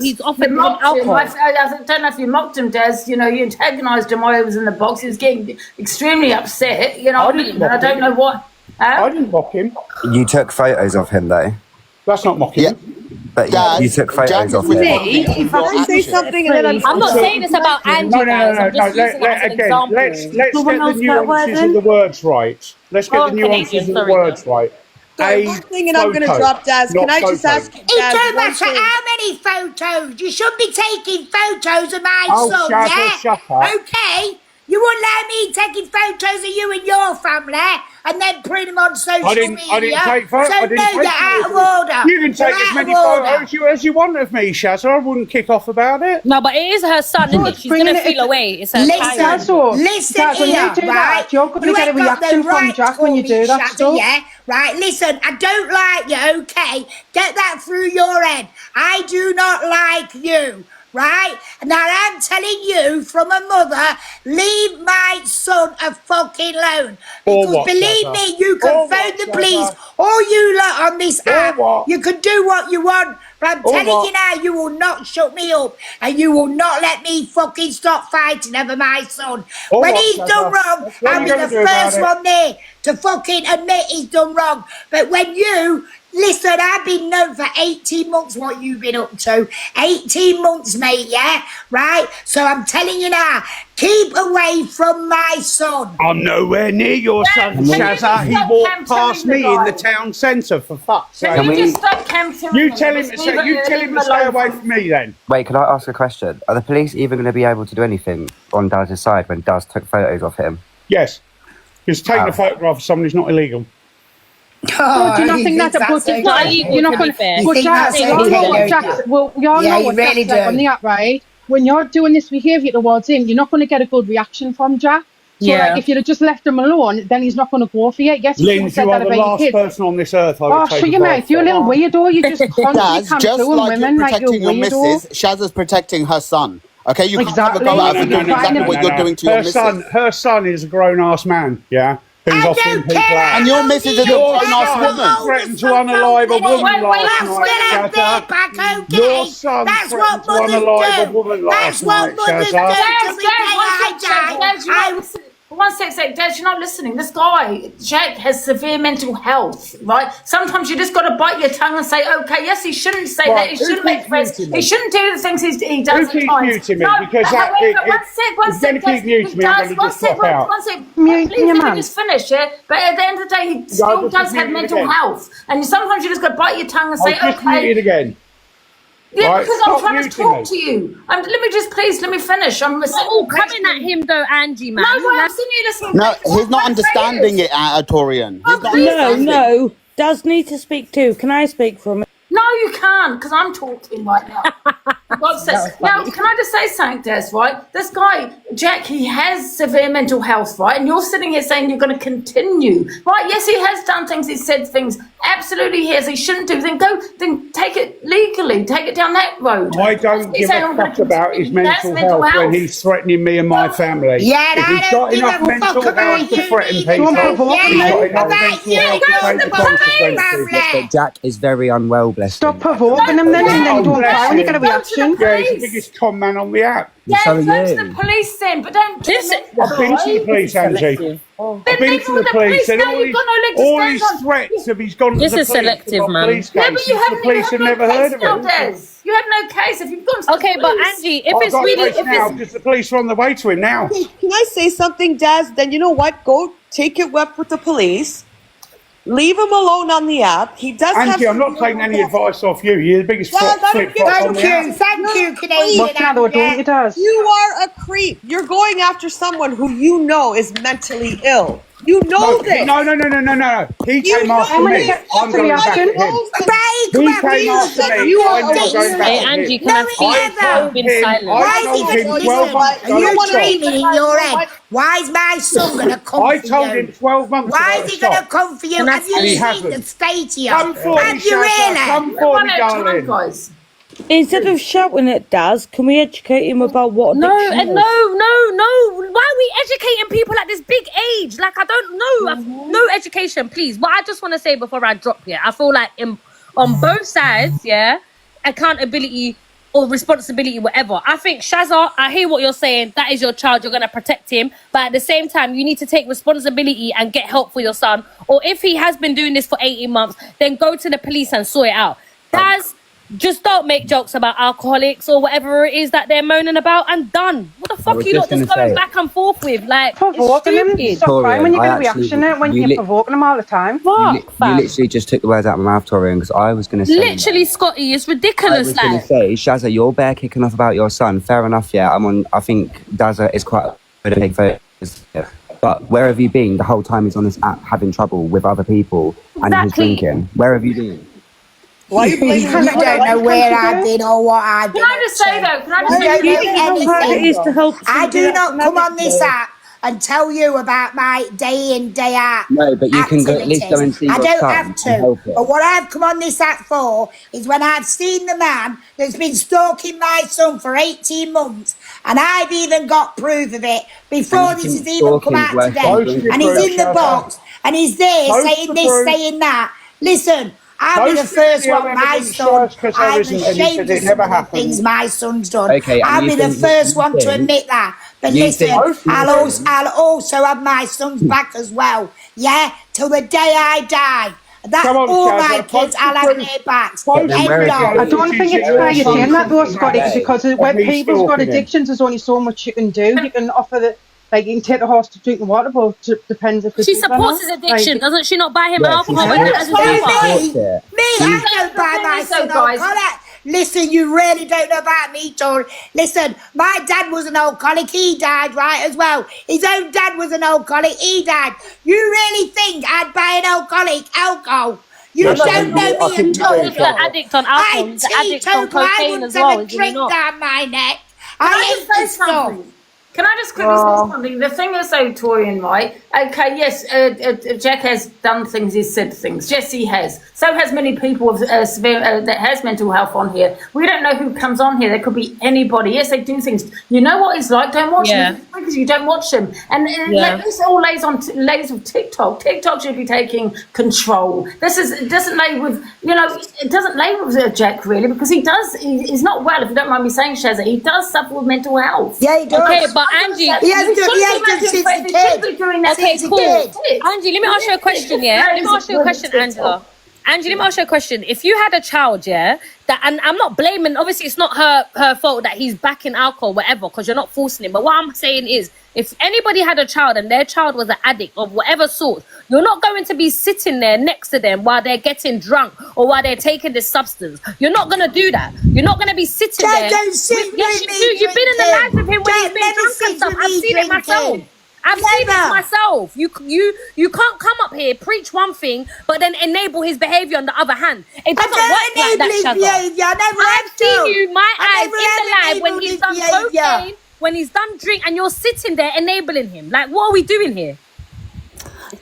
He's offered him alcohol. I don't know if you mocked him, Des. You know, you antagonised him while he was in the box. He was getting extremely upset. You know what I mean? And I don't know what... I didn't mock him. You took photos of him, though. That's not mocking him. But Dad, you took photos of him. If I say something and then I'm not saying this about Angie. No. Let's get the nuances of the words right. Let's get the nuances of the words right. One thing, and I'm going to drop Daz. Can I just ask you, Daz, it don't matter how many photos. You shouldn't be taking photos of my son, Shut up. Okay? You wouldn't let me taking photos of you and your family and then putting them on social media. I didn't take photos. So you're out of order. You can take as many photos as you want of me, Shazza. I wouldn't kick off about it. No, but it is her son, isn't it? She's going to feel away. It's her child. Listen here, right? You're going to get a reaction from Jack when you do that stuff. Yeah, right? Listen, I don't like you, okay? Get that through your head. I do not like you. Right? Now I'm telling you from a mother, leave my son a fucking alone. Because believe me, you can phone the police or you lot on this app. You can do what you want. But I'm telling you now, you will not shut me up and you will not let me fucking stop fighting over my son. When he's done wrong, I'll be the first one there to fucking admit he's done wrong. But when you... Listen, I've been known for 18 months what you've been up to. 18 months, mate, yeah? Right? So I'm telling you now, keep away from my son. I'm nowhere near your son, Shazza. He walked past me in the town centre, for fuck's sake. Can you just stop camping? You tell him to stay away from me, then. Wait, can I ask a question? Are the police even going to be able to do anything on Daz's side when Daz took photos of him? Yes. Because taking a photograph of someone is not illegal. Oh, do you not think that's a good thing? You're not going to. But Jack, you all know what Jack's. Well, you all know what Jack's like on the app, right? When you're doing this behaviour towards him, you're not going to get a good reaction from Jack. So, like, if you'd have just left him alone, then he's not going to go for you. Yes, Lynn, you are the last person on this earth I would take shut your mouth. You're a little weirdo. You just constantly Daz, come just through like women you're like you're protecting your weirdo. missus, Shazza's protecting her son. Okay, you can't have a Exactly. go at her for No, doing exactly what you're doing to your missus. Her son is a grown-ass man, yeah? Who's I offering don't people care. out. And your missus is a Your grown-ass son woman. threatened to unalive a woman last That's night, still out there, Shazza. back, okay? Your son That's threatened what to mothers unalive a do. woman That's last what night, mothers do. Shazza. Till the day I die. One sec, Dad, you're not listening. This guy, Jack, has severe mental health, right? Sometimes you just got to bite your tongue and say, okay, yes, he shouldn't say that. He shouldn't make threats. He shouldn't do the things he does Who at keeps times. muting me? No, Because however, one sec, keep muting me, I'm going to just drop out. One sec. Mute Please your let me man. just finish, yeah? But at the end of the day, he still does have mental health. And sometimes you just got to bite your tongue and say, I'll just mute okay. it again. Yeah, Right, because I'm trying to talk to you. Let me finish. I'm all coming at him though, Angie, man. No, I'm sitting here listening. No, he's not understanding it, Torian. He's not understanding. No, does need to speak too. Can I speak for a minute? No, you can't, because I'm talking right now. Now, can I just say something, Des, right? This guy, Jack, he has severe mental health, right? And you're sitting here saying you're going to continue, right? Yes, he has done things, he's said things. Absolutely, he has. He shouldn't do. Then take it legally. Take it down that road. I don't give a fuck about his mental health when he's threatening me and my family. Yeah, if he's got enough mental health to threaten people, he's got enough mental health to take the consequences. But Jack is very unwell, bless him. Stop provoking him then, and then don't cry when you get a reaction. Yeah, he's the biggest con man on the app. Yeah, So are go to you. the police then, but don't listen. I've been to the police, Angie. I've been to the police, and all his threats of he's gone to the police. Selective, man. Police Yeah, but cases, you the haven't police have never heard of it. You have no case if you've gone to the Okay, but police. Angie, if I've it's got really, case now because the police are on the way to him now. Can I say something, Daz? Then you know what? Go take it up with the police. Leave him alone on the app. He does have. Angie, I'm not taking any advice off you. You're the biggest flip flop on the app. Thank you, Canadian. What's that, or don't you, does? You are a creep. You're going after someone who you know is mentally ill. You know this. No. He came after me. I'm going back at him. He came after me. I'm not going back Hey, at Angie, him. can I speak? I've been silent. I told him 12 months ago. You dreaming in your head. Why is my son going to come for you? I told him 12 months ago. Why is he going to come for you? Have you he seen hasn't. the state here? Come for me, Have you Shazza. really? Come for me, darling. Instead of shouting at Daz, can we educate him about what No, addiction is? no. Why are we educating people at this big age? Like, I don't know. No education, please. But I just want to say before I drop here, I feel like on both sides, yeah, accountability or responsibility, whatever. I think, Shazza, I hear what you're saying. That is your child. You're going to protect him. But at the same time, you need to take responsibility and get help for your son. Or if he has been doing this for 18 months, then go to the police and sort it out. Daz, just don't make jokes about alcoholics or whatever it is that they're moaning about, and done. What the fuck are you not just going back and forth with? Like, provoking him. Stop crying when you get a reaction when you're provoking him all the time. You literally just took the words out of my mouth, Torian, because I was going to say... Literally, Scotty, it's I ridiculous. was going to say, Shazza, you're bare kicking off about your son. Fair enough, yeah. I think Dazza is quite a big photos. Yeah. But where have you been the whole time he's on this app having trouble with other people and he's drinking? Where have you been? Why are you blaming me? You don't know where I've been or what I've been. Can I just say though? I do not come on this app and tell you about my day in, day out. No, but you can at least go and see your I don't son have and to. help it. But what I've come on this app for is when I've seen the man that's been stalking my son for 18 months, and I've even got proof of it before this has even come out today. And he's in the box, and he's there saying this, saying that. Listen, I'll be the first one, my son. I'm ashamed of some of the things my son's done. Okay, I'll be the first one to admit that. But listen, I'll also have my son's back as well. Yeah, till the day I die. That's all my kids. I'll have their backs. I don't think it's fair you're saying that though, Scotty, because when people's got addictions, there's only so much you can do. You can offer the... Like, you can take the horse to drink and water, but it depends if she supports his addiction, doesn't she? Not buy him alcohol. Me, I don't buy my son alcohol. Listen, you really don't know about me, Tori. Listen, my dad was an alcoholic. He died, right, as well. His own dad was an alcoholic. He died. You really think I'd buy an alcoholic alcohol? You don't know me at all. He's an addict on alcohol. He's an addict on cocaine as well, I wouldn't have a drink down my neck. I hate this stuff. Can I just quickly say something? The thing is, though, Torian, right? Okay, yes, Jack has done things, he's said things. Yes, he has. So has many people of severe that has mental health on here. We don't know who comes on here. There could be anybody. Yes, they do things. You know what he's like. Don't watch him because you don't watch him. And this all lays with TikTok. TikTok should be taking control. It doesn't lay with Jack really, because he's not well. If you don't mind me saying, Shazza, he does suffer with mental health. Yeah, he does. Okay, but Angie, he has done since the kid. Okay, cool. Angie, let me ask you a question, Let me ask you a question, Angela. Angie, let me ask you a question. If you had a child, and I'm not blaming, obviously it's not her fault that he's back in alcohol, whatever, because you're not forcing him. But what I'm saying is, if anybody had a child and their child was an addict of whatever sort, you're not going to be sitting there next to them while they're getting drunk or while they're taking this substance. You're not going to do that. You're not going to be sitting there. Don't sit yes, you do. You've been in the life with him when he's been drunk and stuff. I've seen it myself. I've seen it myself. You can't come up here, preach one thing, but then enable his behaviour on the other hand. It doesn't work like that, Shazza. I've seen you, my eyes, in the live when he's done cocaine, when he's done drink, and you're sitting there enabling him. Like, what are we doing here?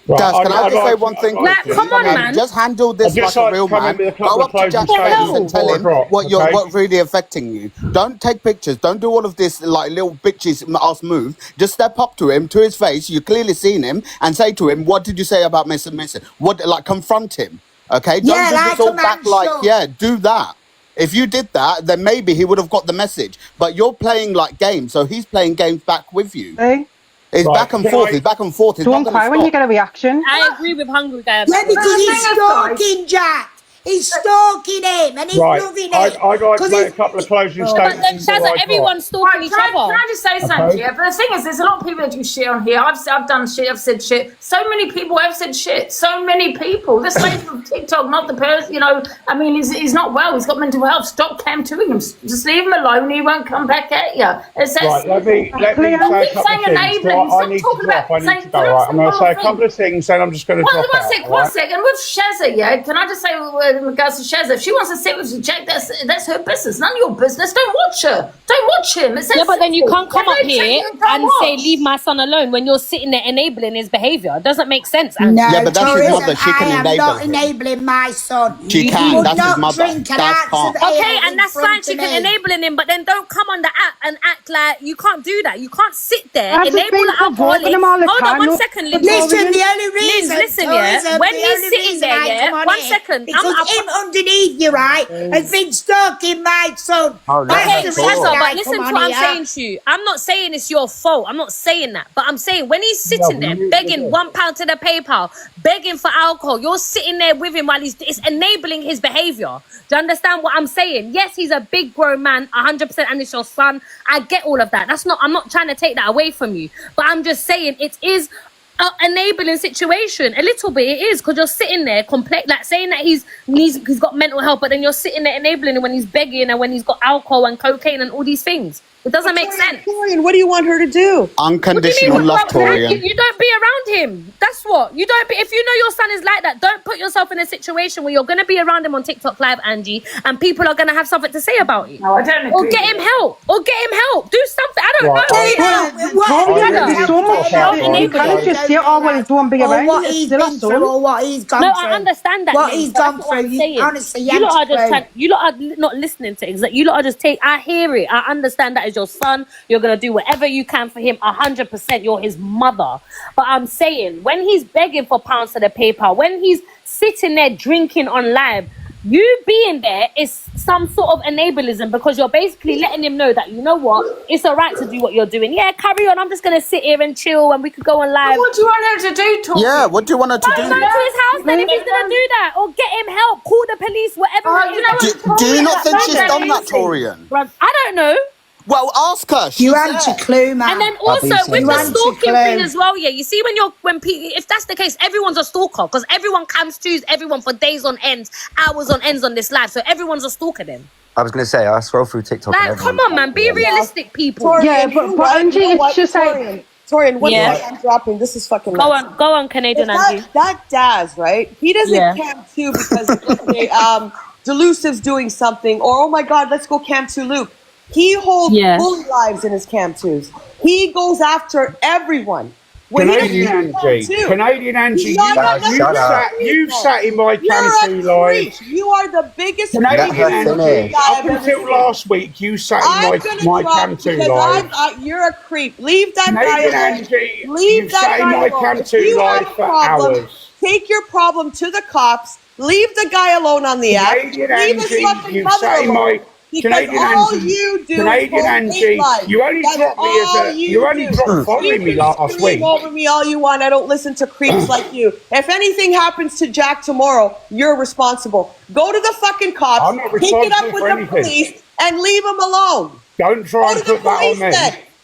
Right, Daz, can I just say one thing? Like, come on, man. Just handle this like a real man. Go up to Jack's face and tell him what's really affecting you. Don't take pictures. Don't do all of this like little bitches ass move. Just step up to him, to his face. You clearly seen him, and say to him, "What did you say about Mr. What? Like, confront him. Okay? Don't do this all back. Do that. If you did that, then maybe he would have got the message. But you're playing like games, so he's playing games back with you. Hey. It's back and forth. It's back and forth. Don't cry when you get a reaction. I agree with Hungry Guy. Yeah, because he's stalking Jack. He's stalking him and he's loving it. I'd like to make a couple of closing statements. But then, Shazza, everyone's stalking each other. Can I just say something? Yeah, but the thing is, there's a lot of people that do shit on here. I've done shit. I've said shit. So many people have said shit. So many people. This lady from TikTok, not the person. I mean, he's not well. He's got mental health. Stop camping him. Just leave him alone. He won't come back at you. Right. Let me say a couple of things. I need to drop. I need to go. Right. I'm going to say a couple of things, then I'm just going to drop out. One second. With Shazza, can I just say in regards to Shazza, if she wants to sit with Jack, that's her business. None of your business. Don't watch her. Don't watch him. But then you can't come up here and say, leave my son alone when you're sitting there enabling his behaviour. It doesn't make sense. No, but that's his mother. She can enable him. I am not enabling my son. She can. That's his mother. Okay, and that's fine. She can enabling him, but then don't come on the app and act like you can't do that. You can't sit there, enable the alcoholic. Hold on 1 second, Liz. Listen, the only reason. Listen, when he's sitting there, 1 second. Because him underneath you, right, has been stalking my son. Okay, Shazza, but listen to what I'm saying to you. I'm not saying it's your fault. I'm not saying that. But I'm saying when he's sitting there begging £1 to the PayPal, begging for alcohol, you're sitting there with him while it's enabling his behaviour. Do you understand what I'm saying? Yes, he's a big grown man, 100%, and it's your son. I get all of that. I'm not trying to take that away from you. But I'm just saying it is enabling situation a little bit. It is, because you're sitting there saying that he's got mental health, but then you're sitting there enabling him when he's begging and when he's got alcohol and cocaine and all these things. It doesn't make sense. Torian, what do you want her to do? Unconditional love, Torian. You don't be around him. That's what. You don't be. If you know your son is like that, don't put yourself in a situation where you're going to be around him on TikTok Live, Angie, and people are going to have something to say about it. No, I don't agree. Or get him help. Do something. I don't know. There's so much help. You can't just say, oh, well, don't be around. What he's been through or what he's gone through. No, I understand that. What he's gone through. Honestly, you lot are not listening to it. You lot are just I hear it. I understand that as your son. You're going to do whatever you can for him, 100%. You're his mother. But I'm saying, when he's begging for pounds to the PayPal, when he's sitting there drinking on live, you being there is some sort of enablism, because you're basically letting him know that, you know what, it's all right to do what you're doing. Yeah, carry on. I'm just going to sit here and chill and we could go on live. But what do you want her to do, Tori? Yeah, what do you want her to do? Go to his house then if he's going to do that. Or get him help. Call the police, whatever. Do you not think she's done that, Torian? I don't know. Well, ask her. You answer clue, man. And then also with the stalking thing as well, you see when people, if that's the case, everyone's a stalker, because everyone comes to everyone for days on ends, hours on ends on this live, so everyone's a stalker then. I was going to say, I scroll through TikTok. Like, come on, man, be realistic, people. Torian, but Angie, it's just like... Torian, what I'm dropping? This is fucking nuts. Go on, Canadian Angie. That Daz, right? He doesn't camp too because Delusive's doing something, or oh my God, let's go camp to Luke. He holds bully lives in his camp twos. He goes after everyone. Canadian Angie, you've sat in my Cam 2 live. You are the biggest Canadian Angie. Up until last week, you sat in my Cam 2 live. You're a creep. Leave that Canadian guy alone. Angie, Leave that guy alone. If you have a problem, take your problem to the cops. Leave the guy alone on the app. Leave his fucking mother alone. Because all you do Canadian Angie, you only dropped me as you only dropped following me last week. Over me all you want. I don't listen to creeps like you. If anything happens to Jack tomorrow, you're responsible. Go to the fucking cops, pick it up with the police, and leave him alone. Don't try and put that on me.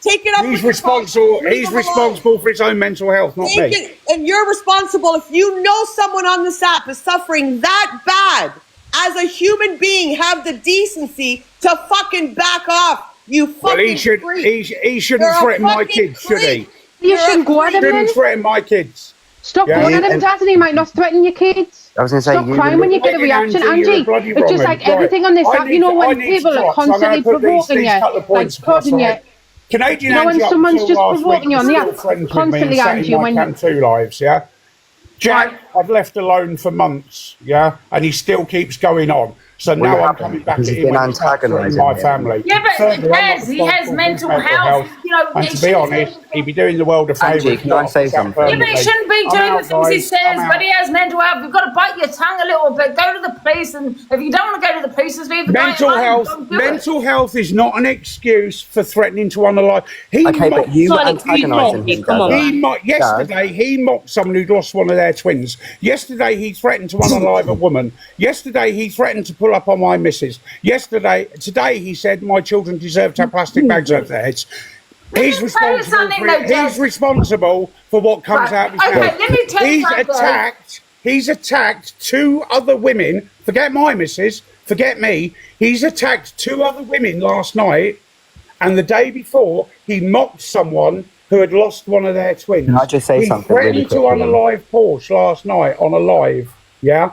Take it up. He's responsible. He's responsible for his own mental health, not me. And you're responsible if you know someone on this app is suffering that bad. As a human being, have the decency to fucking back off. You fucking he shouldn't threaten my kids, should he? You shouldn't go at him. Shouldn't threaten my kids. Stop going at him, Dad, and he might not threaten your kids. I was going to say, stop crying when you get a reaction, Angie. It's just like everything on this app. You know when people are constantly provoking you, like prodding you. Canadian you know when someone's just provoking you on the app, constantly, Angie. When Cam 2 lives, yeah. Jack, I've left alone for months, yeah, and he still keeps going on. So now I'm coming back at him and my family. Yeah, but he has mental health. You know, and to be honest, he'd be doing the world a favour. Angie, can I say something? Yeah, but he shouldn't be doing the things he says, but he has mental health. You've got to bite your tongue a little bit. Go to the police, and if you don't want to go to the police, just leave the guy alone. Mental health is not an excuse for threatening to unalive. But you antagonising him. Yesterday, he mocked someone who'd lost one of their twins. Yesterday, he threatened to unalive a woman. Yesterday, he threatened to pull up on my missus. Today, he said my children deserve to have plastic bags over their heads. He's responsible for what comes out of his mouth. Let me tell you something. He's attacked two other women. Forget my missus. Forget me. He's attacked two other women last night, and the day before he mocked someone who had lost one of their twins. Can I just say something really quickly? He threatened to unalive Porsche last night on a live. Yeah.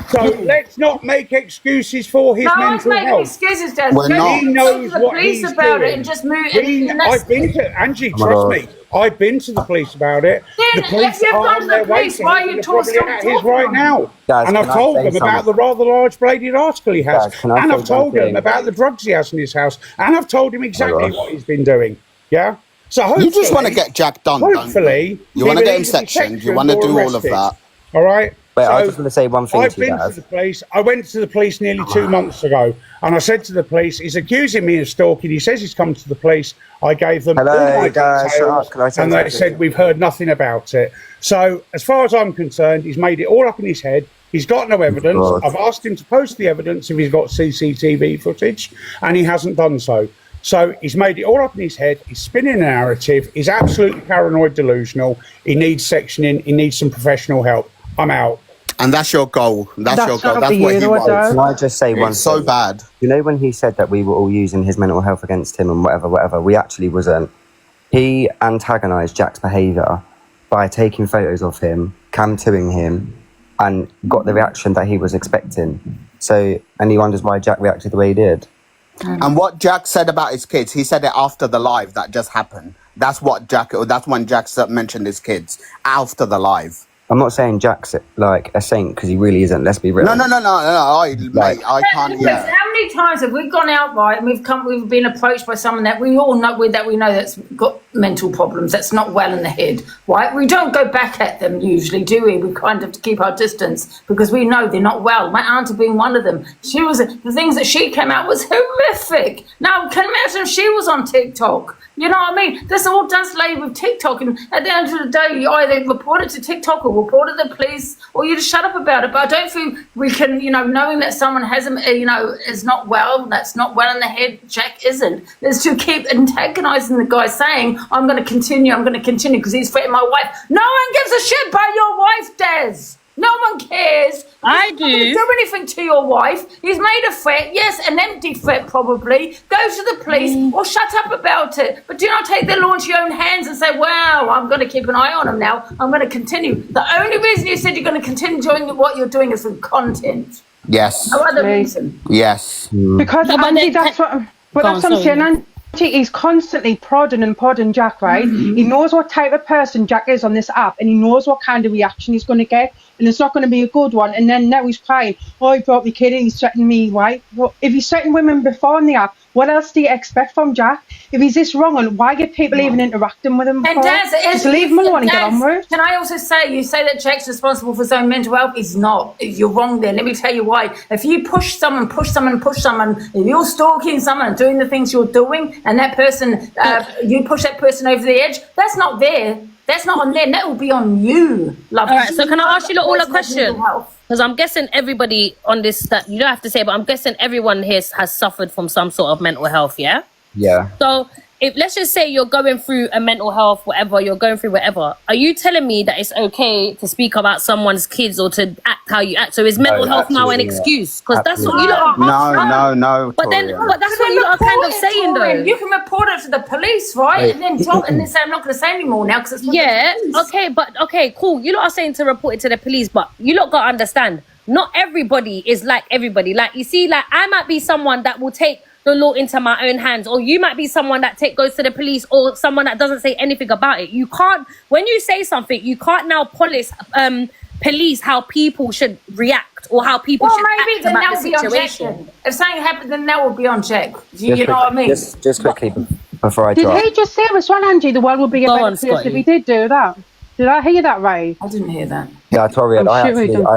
So let's not make excuses for his mental health. Excuses, Dad. He knows what he's doing. It and just move. I've been to Angie. Trust me. I've been to the police about it. The police are on their way. Why are you talking at his right now? And I've told them about the rather large bladed article he has. And I've told him about the drugs he has in his house. And I've told him exactly what he's been doing. Yeah. So hopefully, you just want to get Jack done. Hopefully, you want to get him sectioned. You want to do all of that. All right. Wait, I was just going to say one thing to you, Dad. I went to the police nearly 2 months ago, and I said to the police, he's accusing me of stalking. He says he's come to the police. I gave them all my details, and they said, we've heard nothing about it. So, as far as I'm concerned, he's made it all up in his head. He's got no evidence. I've asked him to post the evidence if he's got CCTV footage, and he hasn't done so. So he's made it all up in his head. He's spinning a narrative. He's absolutely paranoid, delusional. He needs sectioning. He needs some professional help. I'm out. And that's your goal. That's your goal. That's what he wants. Can I just say one thing? So bad. You know when he said that we were all using his mental health against him and whatever, we actually wasn't. He antagonised Jack's behaviour by taking photos of him, cam-2ing him, and got the reaction that he was expecting. So, and he wonders why Jack reacted the way he did. And what Jack said about his kids, he said it after the live that just happened. That's when Jack mentioned his kids after the live. I'm not saying Jack's like a saint because he really isn't. Let's be real. No. I can't. Yeah. How many times have we gone out and we've been approached by someone that we all know that's got mental problems, that's not well in the head, right? We don't go back at them usually, do we? We kind of keep our distance because we know they're not well. My auntie being one of them. The things that she came out was horrific. Now, can you imagine if she was on TikTok? You know what I mean? This all does lay with TikTok, and at the end of the day, you either report it to TikTok or report it to the police, or you just shut up about it. But I don't think we can, knowing that someone is not well, that's not well in the head, Jack isn't, is to keep antagonising the guy saying, I'm going to continue, because he's threatening my wife. No one gives a shit about your wife, Des. No one cares. I do. He's not do anything to your wife. He's made a threat. Yes, an empty threat probably. Go to the police or shut up about it. But do not take the law into your own hands and say, wow, I'm going to keep an eye on him now. I'm going to continue. The only reason you said you're going to continue doing what you're doing is for content. Yes. No other reason. Yes. Because Andy, that's what I'm saying. he's constantly prodding Jack, right? He knows what type of person Jack is on this app, and he knows what kind of reaction he's going to get, and it's not going to be a good one. And then now he's crying, oh, he brought me kid in, he's threatening me, right? Well, if he's threatened women before on the app, what else do you expect from Jack? If he's this wrong, and why get people even interacting with him before? And Daz, just leave him alone and get on with it. Can I also say, you say that Jack's responsible for his own mental health? He's not. You're wrong there. Let me tell you why. If you push someone, if you're stalking someone and doing the things you're doing, and that person, you push that person over the edge, that's not there. That's not on them. That will be on you, love. All right, so can I ask you all a question? Because I'm guessing everybody on this, that you don't have to say, but I'm guessing everyone here has suffered from some sort of mental health, yeah? Yeah. So if, let's just say you're going through a mental health, whatever, you're going through whatever, are you telling me that it's okay to speak about someone's kids or to act how you act? So is mental health now an excuse? Because that's what you lot are. No. But then, but that's what you lot are kind of saying, though. You can report it to the police, right? And then drop and then say, I'm not going to say anymore now because it's okay, cool. You lot are saying to report it to the police, but you lot got to understand, not everybody is like everybody. Like, you see, like, I might be someone that will take the law into my own hands, or you might be someone that goes to the police, or someone that doesn't say anything about it. You can't, when you say something, you can't now police how people should react or how people should act about the situation. If something happened, then that will be on check. You know what I mean? Just quickly before I Did drop. he just say as well, Angie, the world would be a better place if he did do that? Did I hear that right? I didn't hear that. Yeah, Torian, I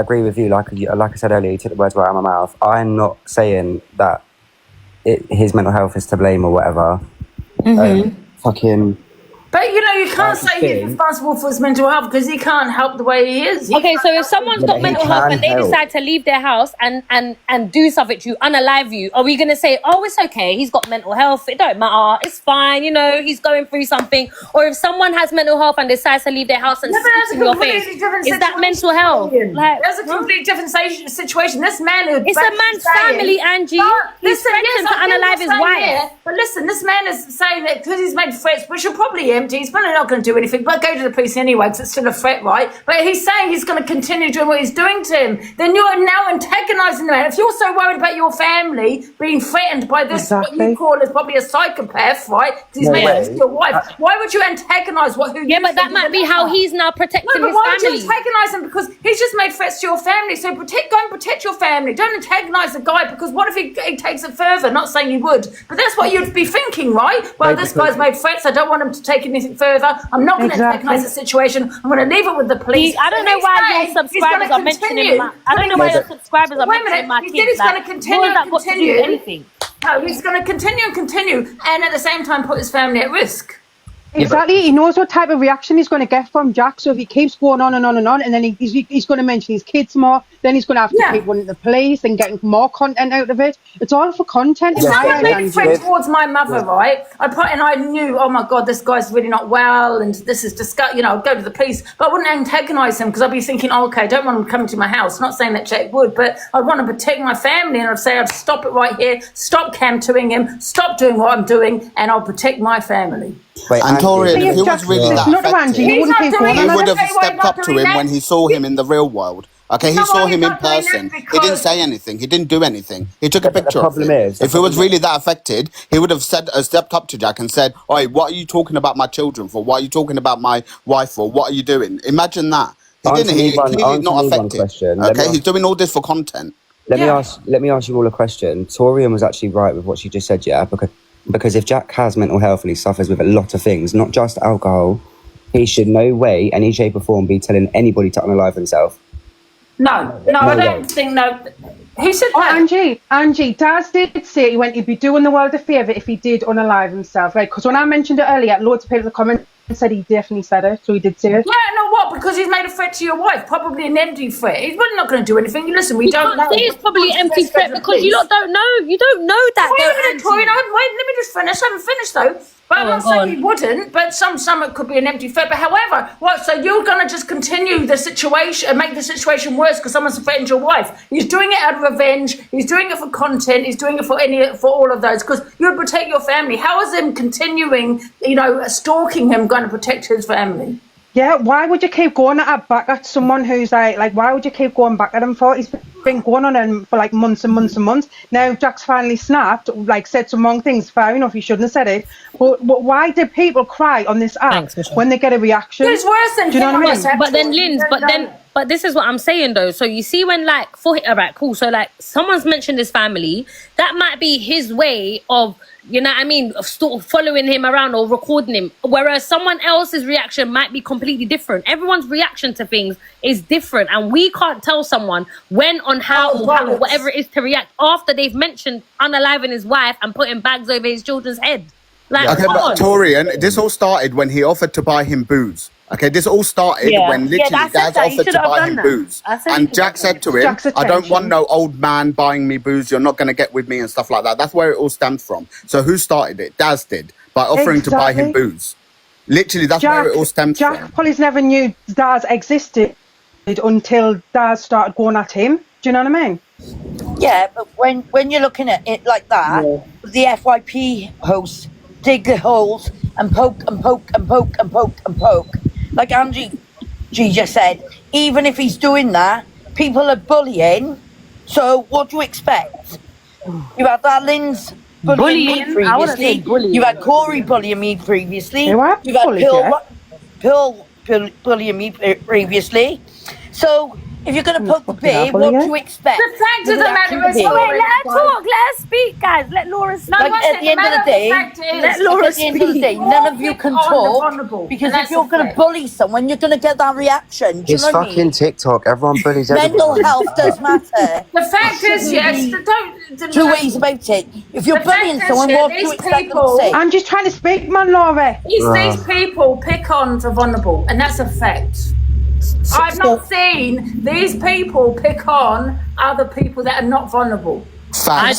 agree with you. Like I said earlier, you took the words right out of my mouth. I'm not saying that his mental health is to blame or whatever. But you know, you can't say he's responsible for his mental health because he can't help the way he is. Okay, so if someone's got mental health and they decide to leave their house and do something to you, unalive you, are we going to say, oh, it's okay, he's got mental health, it don't matter, it's fine, you know, he's going through something? Or if someone has mental health and decides to leave their house and spits in your face, is that mental health? Like, that's a completely different situation. This man who... It's a man's family, Angie. He's threatened to unalive his wife. But listen, this man is saying that because he's made threats, which are probably empty, he's probably not going to do anything, but go to the police anyway because it's still a threat, right? But he's saying he's going to continue doing what he's doing to him. Then you're now antagonising the man. If you're so worried about your family being threatened by this, what you call is probably a psychopath, right? Because he's made it to your wife. Why would you antagonise who? Yeah, but that might be how he's now protecting his family. Why would you antagonise him? Because he's just made threats to your family. So go and protect your family. Don't antagonise the guy, because what if he takes it further? Not saying he would, but that's what you'd be thinking, right? Well, this guy's made threats. I don't want him to take anything further. I'm not going to antagonise the situation. I'm going to leave it with the police. I don't know why your subscribers are mentioning my... I don't know why your subscribers are mentioning my kids. He said he's going to continue and continue. Anything. No, he's going to continue, and at the same time put his family at risk. Exactly. He knows what type of reaction he's going to get from Jack. So if he keeps going on and on and on, and then he's going to mention his kids more, then he's going to have to keep running the police and getting more content out of it. It's all for content. I made a threat towards my mother, right? I knew, oh my God, this guy's really not well, and this is disgusting. You know, I'd go to the police, but I wouldn't antagonise him because I'd be thinking, oh, okay, I don't want him coming to my house. Not saying that Jack would, but I'd want to protect my family, and I'd say I'd stop it right here, stop cam-toing him, stop doing what I'm doing, and I'll protect my family. Wait, and Torian, if he was really that affected, he would have stepped up to him when he saw him in the real world. Okay, he saw him in person. He didn't say anything. He didn't do anything. He took a picture of him. If he was really that affected, he would have stepped up to Jack and said, "Oi, what are you talking about my children for? What are you talking about my wife for? What are you doing?" Imagine that. He didn't. He's clearly not affected. Okay, he's doing all this for content. Let me ask you all a question. Torian was actually right with what she just said, yeah, because if Jack has mental health and he suffers with a lot of things, not just alcohol, he should no way, any shape or form, be telling anybody to unalive himself. No, I don't think, no. Who said that? Angie, Daz did say he'd be doing the world a favour if he did unalive himself, right? Because when I mentioned it earlier, loads of people in the comments said he definitely said it, so he did say it. Yeah, no, what? Because he's made a threat to your wife, probably an empty threat. He's really not going to do anything. Listen, we don't know. It's probably an empty threat because you lot don't know. You don't know that. Wait a minute, Tori, let me just finish. I haven't finished though. But I'm not saying he wouldn't, but some it could be an empty threat. But however, so you're going to just continue the situation and make the situation worse because someone's threatened your wife. He's doing it out of revenge. He's doing it for content. He's doing it for all of those because you would protect your family. How is him continuing, stalking him going to protect his family? Yeah, why would you keep going back at someone who's like why would you keep going back at him for? been going on him for like months and months and months. Now Jack's finally snapped, like said some wrong things. Fair enough, he shouldn't have said it. But why do people cry on this app when they get a reaction? It's worse than do you know what I mean? But then, Linz, but this is what I'm saying though. So you see, when like alright, cool. So like someone's mentioned his family, that might be his way of, you know what I mean, of sort of following him around or recording him. Whereas someone else's reaction might be completely different. Everyone's reaction to things is different, and we can't tell someone when, on how, or whatever it is to react after they've mentioned unaliving his wife and putting bags over his children's head. Like, okay, but Torian, this all started when he offered to buy him booze. Okay, this all started when literally Dad offered to buy him booze. And Jack said to him, I don't want no old man buying me booze, you're not going to get with me and stuff like that. That's where it all stemmed from. So who started it? Daz did, by offering to buy him booze. Literally, that's where it all stemmed from. Jack probably never knew Daz existed until Daz started going at him. Do you know what I mean? Yeah, but when you're looking at it like that, the FYP hosts dig the holes and poke and poke and poke and poke and poke. Like Angie just said, even if he's doing that, people are bullying. So what do you expect? You had that Linz bullying me previously. You had Corey bullying me previously. You've had Pill bullying me previously. So if you're going to poke the bear, what do you expect? The fact of the matter is... Wait, let her talk. Let her speak, guys. Let Laura speak. Like, at the end of the day, let Laura speak. At the end of the day, none of you can talk, because if you're going to bully someone, you're going to get that reaction. Do you It's know what I mean? fucking TikTok. Everyone bullies everyone. Mental health does matter. The fact is, yes, don't... Two ways about it. If you're bullying someone, what do you expect them to say? I'm just trying to speak, man, Laura. These people pick on the vulnerable, and that's a fact. I've not seen these people pick on other people that are not vulnerable. I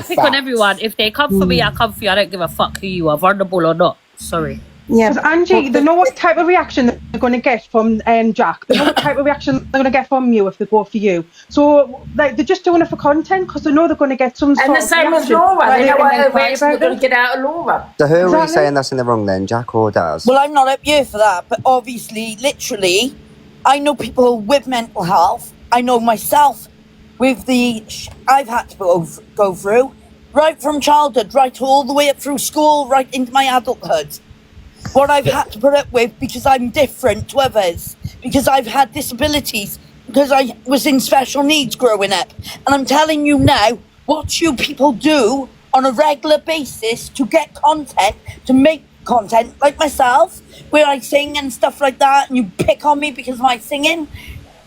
pick on everyone. If they come for me, I come for you. I don't give a fuck who you are, vulnerable or not. Sorry. Yeah, but Angie, they know what type of reaction they're going to get from Jack. They know what type of reaction they're going to get from you if they go for you. So, like, they're just doing it for content because they know they're going to get some sort And of the same with reaction. Laura. They know what reaction they're going to get out of Laura. So who are we saying that's in the wrong then, Jack or Daz? Well, I'm not up here for that, but obviously, literally, I know people with mental health. I know myself with the I've had to go through, right from childhood, right all the way up through school, right into my adulthood. What I've had to put up with because I'm different to others, because I've had disabilities, because I was in special needs growing up. And I'm telling you now, what you people do on a regular basis to get content, to make content like myself, where I sing and stuff like that, and you pick on me because of my singing,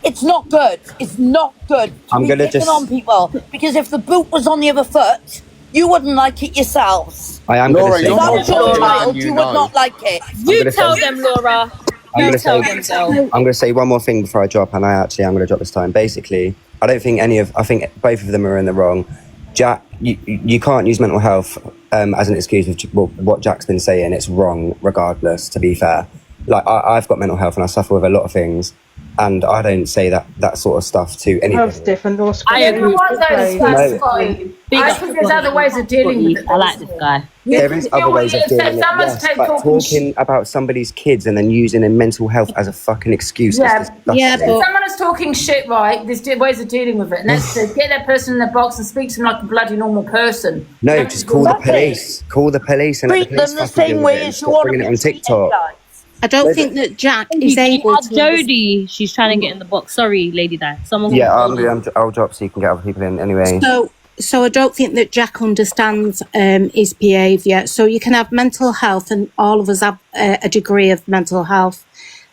it's not good. It's not good to be picking on people, because if the boot was on the other foot, you wouldn't like it yourselves. I am going to say if that was your child, you would not like it. You tell them, Laura. I'm going to say one more thing before I drop, and I'm going to drop this time. Basically, I don't think I think both of them are in the wrong. Jack, you can't use mental health as an excuse of what Jack's been saying. It's wrong regardless, to be fair. Like, I've got mental health and I suffer with a lot of things, and I don't say that sort of stuff to anybody. That's different. I agree. I think there's other ways of dealing with it. I like this guy. There is other ways of dealing with it, yes, but talking about somebody's kids and then using their mental health as a fucking excuse is disgusting. If someone is talking shit, right, there's ways of dealing with it, and that's to get that person in the box and speak to them like a bloody normal person. No, just call the police. Call the police and treat them the same way as you want to bring it on TikTok. I don't think that Jack is able to. Jodie, she's trying to get in the box. Sorry, Lady Di. I'll drop so you can get other people in anyway. So I don't think that Jack understands his behaviour. So you can have mental health, and all of us have a degree of mental health.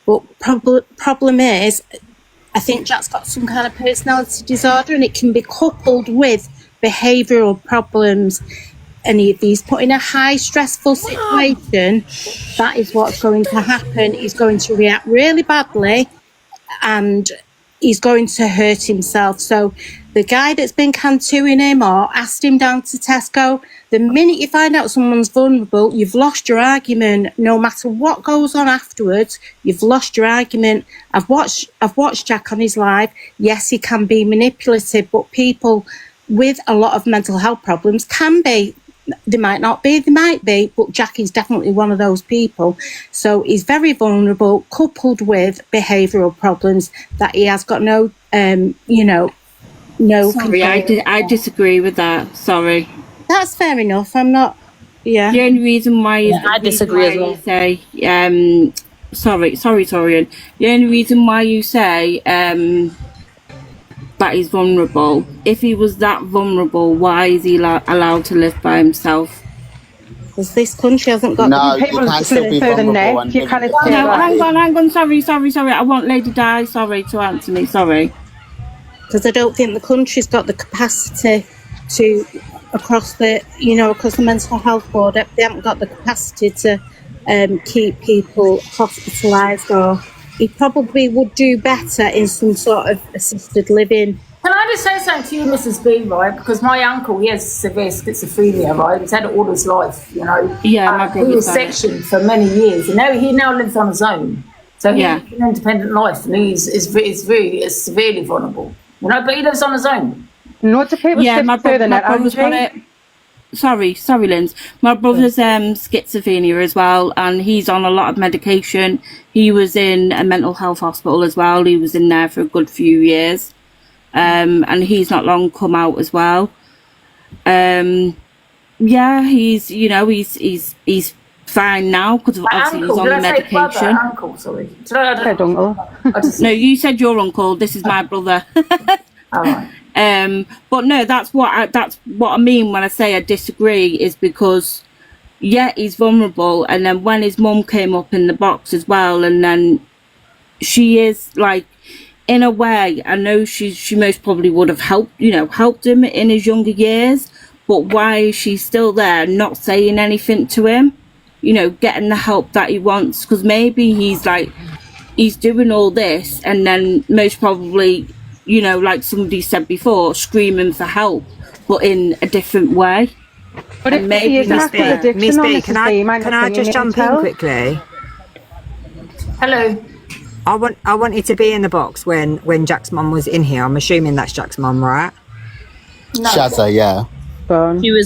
But problem is, I think Jack's got some kind of personality disorder, and it can be coupled with behavioural problems. And if he's put in a high stressful situation, that is what's going to happen. He's going to react really badly, and he's going to hurt himself. So the guy that's been cantooing him or asked him down to Tesco, the minute you find out someone's vulnerable, you've lost your argument. No matter what goes on afterwards, you've lost your argument. I've watched Jack on his live. Yes, he can be manipulative, but people with a lot of mental health problems can be. They might not be, they might be, but Jack is definitely one of those people. So he's very vulnerable, coupled with behavioural problems that he has got no, no Sorry, control. I disagree with that. Sorry. That's fair enough. I'm not. Yeah. The only reason why is I disagree as well. you say sorry, Torian. The only reason why you say that he's vulnerable. If he was that vulnerable, why is he allowed to live by himself? Because this country hasn't got No, the you can still be vulnerable and live in No, hang on. Sorry. I want Lady Di, to answer me. Sorry. Because I don't think the country's got the capacity to, across the mental health board, they haven't got the capacity to keep people hospitalised, or he probably would do better in some sort of assisted living. Can I just say something to you, Mrs. B, right? Because my uncle, he has severe schizophrenia, right? He's had it all his life, you know. Yeah, my brother. He was sectioned for many years, and he now lives on his own. So he's an independent life, and he's severely vulnerable, you know. But he lives on his own. Lots of people my brother's got it. Sorry, Linz. My brother's schizophrenia as well, and he's on a lot of medication. He was in a mental health hospital as well. He was in there for a good few years. And he's not long come out as well. He's fine now because obviously he's on the medication. Uncle, sorry. Uncle. No, you said your uncle. This is my brother. All right. But no, that's what I mean when I say I disagree, is because he's vulnerable, and then when his mum came up in the box as well, and then she is like, in a way, I know she most probably would have helped him in his younger years, but why is she still there, not saying anything to him, getting the help that he wants? Because maybe he's doing all this, and then most probably, like somebody said before, screaming for help, but in a different way. But if he is an active addiction, honestly, can I just jump in quickly? Hello. I wanted to be in the box when Jack's mum was in here. I'm assuming that's Jack's mum, right? No. Shazza, yeah.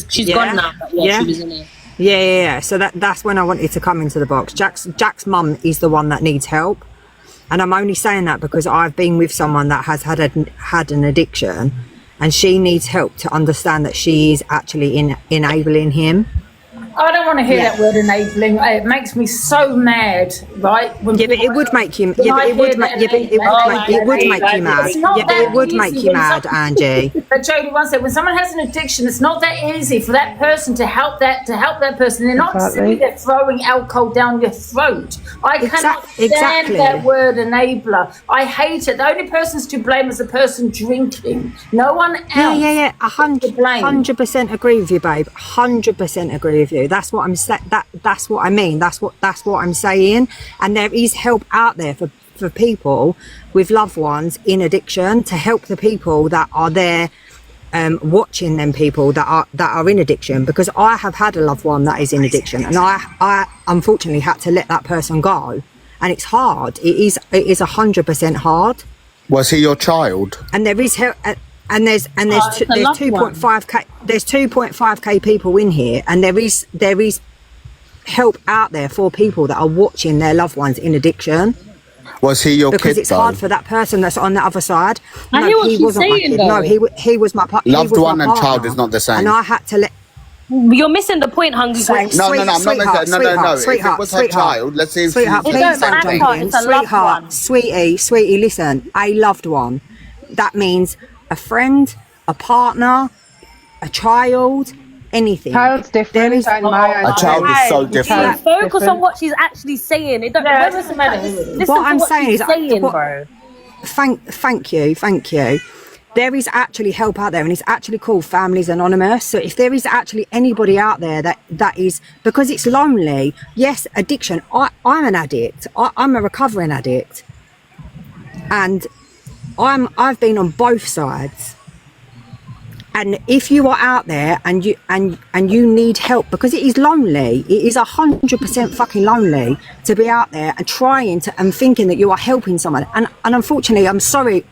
She's gone now. She was in here. Yeah. So that's when I wanted to come into the box. Jack's mum is the one that needs help, and I'm only saying that because I've been with someone that has had an addiction, and she needs help to understand that she is actually enabling him. I don't want to hear that word enabling. It makes me so mad, right? But it would make you. It would make you mad. It would make you mad, Angie. But Jodie, one second. When someone has an addiction, it's not that easy for that person to help that person. They're not simply they're throwing alcohol down your throat. I cannot stand that word enabler. I hate it. The only person's to blame is the person drinking. No one else. Yeah. 100% agree with you, babe. 100% agree with you. That's what I'm saying. That's what I mean. That's what I'm saying. And there is help out there for people with loved ones in addiction, to help the people that are there, watching them people that are in addiction. Because I have had a loved one that is in addiction, and I unfortunately had to let that person go, and it's hard. It is 100% hard. Was he your child? And there is help. And there's 2.5k. There's 2.5k people in here, and there is help out there for people that are watching their loved ones in addiction. Was he your kid? Because it's hard for that person that's on the other side. I hear what she's saying, though. No, he was my partner. Loved one and child is not the same. And I had to let. You're missing the point, Hungry Guy. No. I'm not making that. No. If it was her child, let's see if sweetheart, she's... please don't jump in. Sweetheart, sweetie, listen. A loved one. That means a friend, a partner, a child, anything. Child's different. A child is so different. Focus on what she's actually saying. It doesn't matter. What I'm saying is, bro. Thank you. There is actually help out there, and it's actually called Families Anonymous. So if there is actually anybody out there that is, because it's lonely. Yes, addiction. I'm an addict. I'm a recovering addict, and I've been on both sides. And if you are out there and you need help, because it is lonely, it is 100% fucking lonely to be out there and trying to and thinking that you are helping someone. And unfortunately, I'm sorry,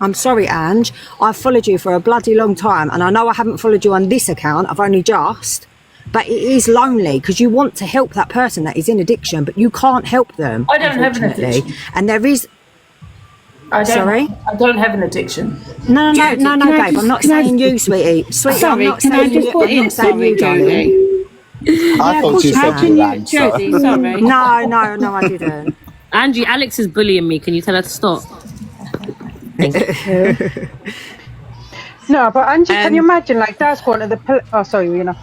Ange. I've followed you for a bloody long time, and I know I haven't followed you on this account. I've only just. But it is lonely because you want to help that person that is in addiction, but you can't help them. I don't have an addiction. And there is. I don't, Sorry? I don't have an addiction. No, Jodie, babe. I'm not saying you, sweetie. Sweetie, I'm not saying you. I'm not saying you, darling. I thought she said you ran. Jodie, sorry. No, I didn't. Angie, Alex is bullying me. Can you tell her to stop? No, but Angie, can you imagine, like, Dad's going to the police? Oh, sorry, you're not.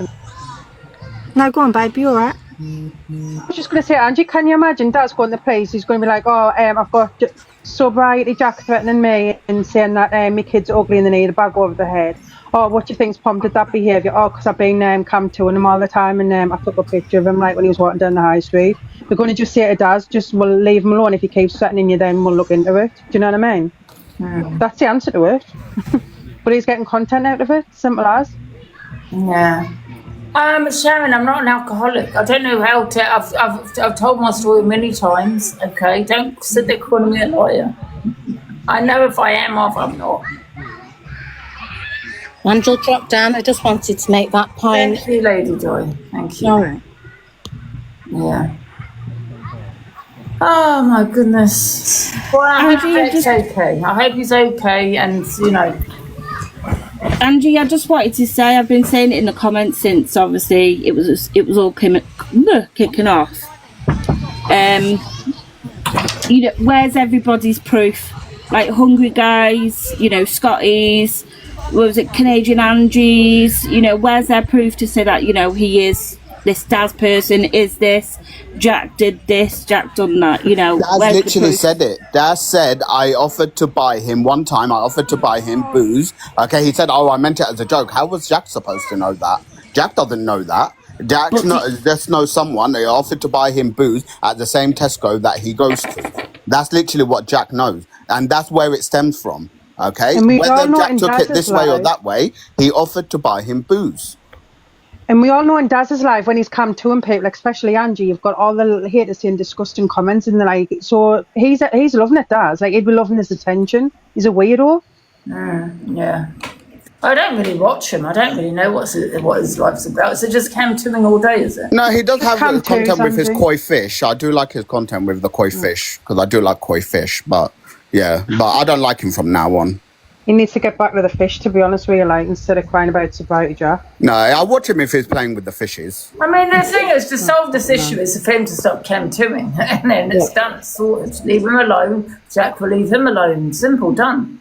No, go on, babe. You all right? I was just going to say, Angie, can you imagine Dad's going to the police? He's going to be like, oh, I've got Sobriety Jack threatening me and saying that my kid's ugly and they need a bag over the head. Oh, what do you think's prompted that behaviour? Oh, because I've been camping him all the time and I took a picture of him like when he was walking down the high street. We're going to just say to Dad, we'll leave him alone. If he keeps threatening you, then we'll look into it. Do you know what I mean? That's the answer to it. But he's getting content out of it, simple as. Yeah. Sharon, I'm not an alcoholic. I don't know how to. I've told my story many times. Okay, don't sit there calling me a liar. I know if I am or if I'm not. Angel, drop down. I just wanted to make that point. Thank you, Lady Joy. Thank you. All right. Yeah. Oh my goodness. Well, I hope it's okay. I hope he's okay, and you know. Angie, I just wanted to say, I've been saying it in the comments since obviously it was all kicking off. You know, where's everybody's proof? Like Hungry Guys, you know, Scotty's, what was it, Canadian Angie's, you know, where's their proof to say that, you know, he is this Daz person, is this, Jack did this, Jack done that, you know. Daz literally said it. Daz said, I offered to buy him one time, I offered to buy him booze. Okay, he said, oh, I meant it as a joke. How was Jack supposed to know that? Jack doesn't know that. Jack just knows someone. They offered to buy him booze at the same Tesco that he goes to. That's literally what Jack knows. And that's where it stems from. Okay? Whether Jack took it this way or that way, he offered to buy him booze. And we all know in Daz's life, when he's come to him, people, like especially Angie, you've got all the haters saying disgusting comments and they're like, so he's loving it, Daz. Like, he'd be loving his attention. He's a weirdo. Yeah. I don't really watch him. I don't really know what his life's about. Is it just cam-tuning all day, is it? No, he does have content with his koi fish. I do like his content with the koi fish, because I do like koi fish. But, yeah, but I don't like him from now on. He needs to get back with the fish, to be honest with you, like, instead of crying about Sobriety Jack. No, I watch him if he's playing with the fishes. I mean, the thing is, to solve this issue is for him to stop cam-tuning. And then it's done, it's sorted. Leave him alone. Jack will leave him alone. Simple, done.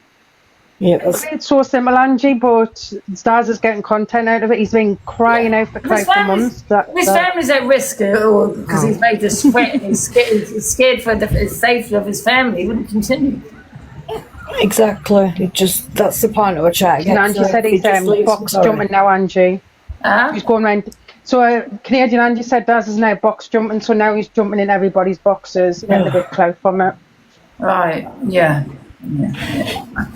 Yeah, it's so simple, Angie, but Daz is getting content out of it. He's been crying out for months. His family's at risk because he's made us sweat and he's scared for the safety of his family. He wouldn't continue. Exactly. That's the point of a chat. And Angie said he's box jumping now, Angie. He's going round. So Canadian Angie said Daz is now box jumping, so now he's jumping in everybody's boxes, getting a bit clout from it. Right, yeah.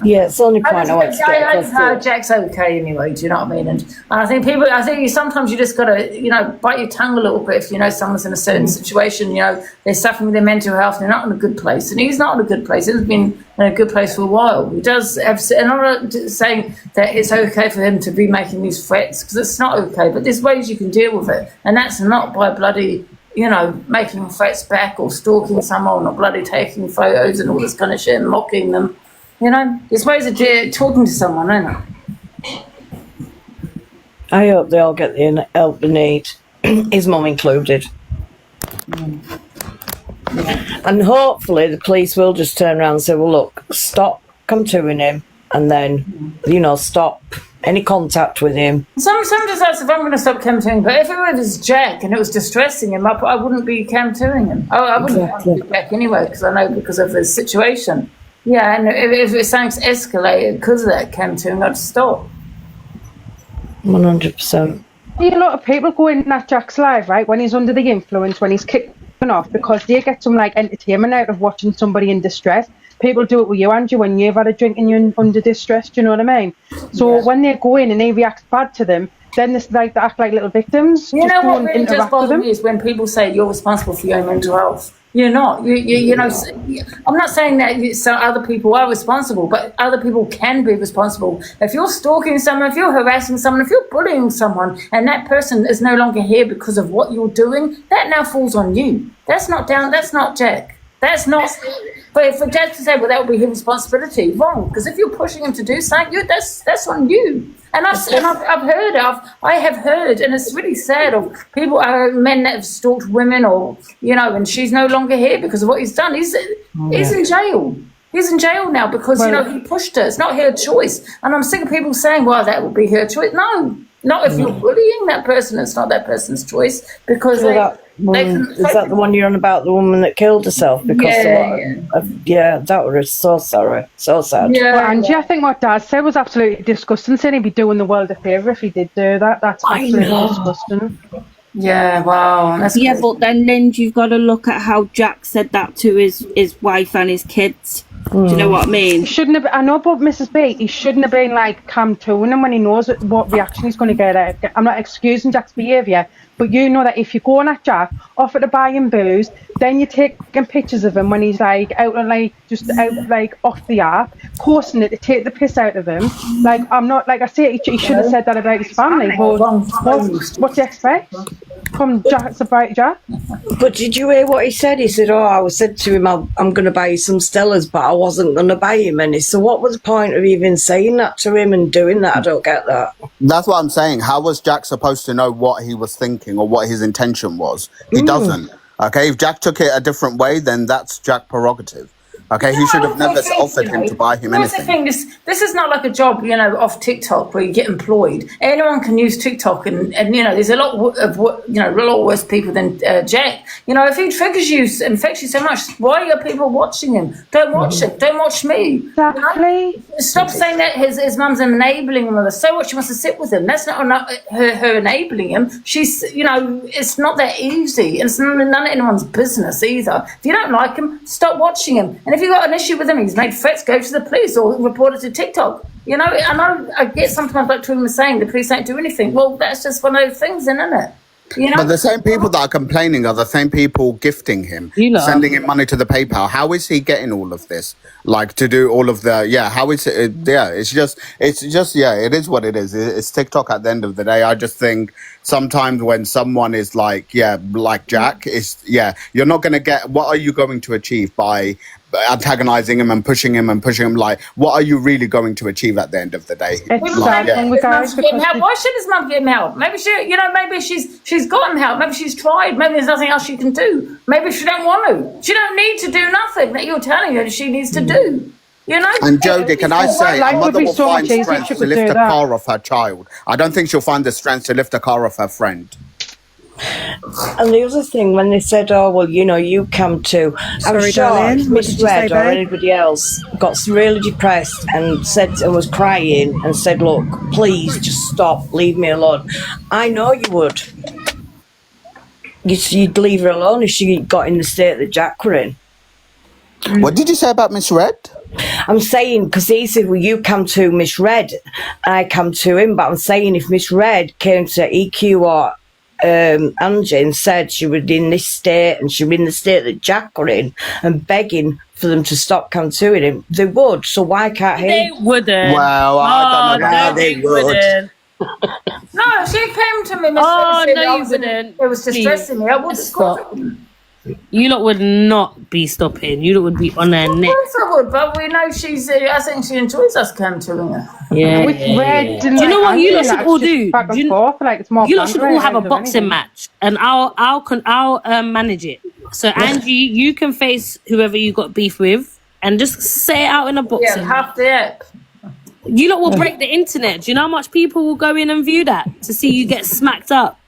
Yeah, it's the only point I want to get. Jack's okay anyway, do you know what I mean? And I think sometimes you just got to, bite your tongue a little bit if you know someone's in a certain situation, they're suffering with their mental health, they're not in a good place. And he's not in a good place. He's been in a good place for a while. He does have, and I'm not saying that it's okay for him to be making these threats, because it's not okay, but there's ways you can deal with it. And that's not by bloody, making threats back or stalking someone or bloody taking photos and all this kind of shit and mocking them. There's ways of talking to someone, isn't it? I hope they all get the help they need, his mum included. And hopefully the police will just turn around and say, well, look, stop come-toing him, and then, stop any contact with him. Sometimes that's if I'm going to stop cam-toing, but if it was Jack and it was distressing him, I wouldn't be cam-toing him. I wouldn't want to be Jack anyway, because I know because of his situation. Yeah, and if something's escalated because of that cam-toing, I'd stop. 100%. A lot of people go in that Jack's live, right, when he's under the influence, when he's kicking off, because they get some entertainment out of watching somebody in distress. People do it with you, Andrew, when you've had a drink and you're under distress, do you know what I mean? So when they go in and they react bad to them, then they act like little victims. You know what really does bother me is when people say you're responsible for your own mental health. You're not. I'm not saying that other people are responsible, but other people can be responsible. If you're stalking someone, if you're harassing someone, if you're bullying someone, and that person is no longer here because of what you're doing, that now falls on you. That's not Jack. That's not. But for Jack to say, well, that would be his responsibility, wrong. Because if you're pushing him to do something, that's on you. And I've heard, and it's really sad, of people, men that have stalked women, or and she's no longer here because of what he's done. He's in jail. He's in jail now because he pushed her. It's not her choice. And I'm sick of people saying, well, that would be her choice. No, not if you're bullying that person. It's not that person's choice because is that the one you're on about, the woman that killed herself? Because that was so sorry, so sad. Yeah, Angie, I think what Dad said was absolutely disgusting. Saying he'd be doing the world a favour if he did do that. That's absolutely disgusting. Yeah, wow. But then, Linda, you've got to look at how Jack said that to his wife and his kids. Do you know what I mean? Shouldn't have. I know, but Mrs. B, he shouldn't have been like campaigning him when he knows what reaction he's going to get. I'm not excusing Jack's behaviour, but you know that if you're going at Jack, offer to buy him booze, then you're taking pictures of him when he's like out and like just out like off the app, posting it to take the piss out of him. Like I'm not like I say, he should have said that about his family. But what do you expect from Sobriety Jack? But did you hear what he said? He said, I said to him, I'm going to buy you some Stellas, but I wasn't going to buy him any. So what was the point of even saying that to him and doing that? I don't get that. That's what I'm saying. How was Jack supposed to know what he was thinking or what his intention was? He doesn't. Okay, if Jack took it a different way, then that's Jack's prerogative. Okay, he should have never offered him to buy him anything. That's the thing. This is not like a job, off TikTok where you get employed. Anyone can use TikTok, and there's a lot of a lot worse people than Jack. If he triggers you and affects you so much, why are people watching him? Don't watch it. Don't watch me. Exactly. Stop saying that his mum's enabling him. So what? She wants to sit with him. That's not her enabling him. She's, it's not that easy. And it's none of anyone's business either. If you don't like him, stop watching him. And if you've got an issue with him, he's made threats, go to the police or report it to TikTok. I get sometimes like Twin was saying the police don't do anything. Well, that's just one of those things, isn't it? But the same people that are complaining are the same people gifting him, sending him money to the PayPal. How is he getting all of this? Like to do all of the how is it? It's just it is what it is. It's TikTok at the end of the day. I just think sometimes when someone is like Jack, you're not going to get. What are you going to achieve by antagonizing him and pushing him? Like, what are you really going to achieve at the end of the day? Why should his mum get him help? Maybe maybe she's gotten help. Maybe she's tried. Maybe there's nothing else she can do. Maybe she don't want to. She don't need to do nothing that you're telling her she needs to do. And Jodie, can I say, a mother will find strength to lift a car off her child. I don't think she'll find the strength to lift a car off her friend. And the other thing, when they said, you come to, I'm sure Miss Red or anybody else got really depressed and was crying and said, look, please just stop, leave me alone. I know you would. You'd leave her alone if she got in the state that Jack were in. What did you say about Miss Red? I'm saying, because he said, well, you come to Miss Red, I come to him, but I'm saying if Miss Red came to EQ or Angie and said she was in this state and she was in the state that Jack were in and begging for them to stop contouring him, they would. So why can't he? They wouldn't. Well, I don't know how they would. No, she came to me. You wouldn't. It was distressing me. I would stop. You lot would not be stopping. You lot would be on their neck. Of course I would, but we know I think she enjoys us contouring her. Yeah. With Red, do you know what you lot should all do? You lot should all have a boxing match, and I'll manage it. So Angie, you can face whoever you got beef with, and just say it out in a boxing. Yeah, half the app. You lot will break the internet. Do you know how much people will go in and view that to see you get smacked up?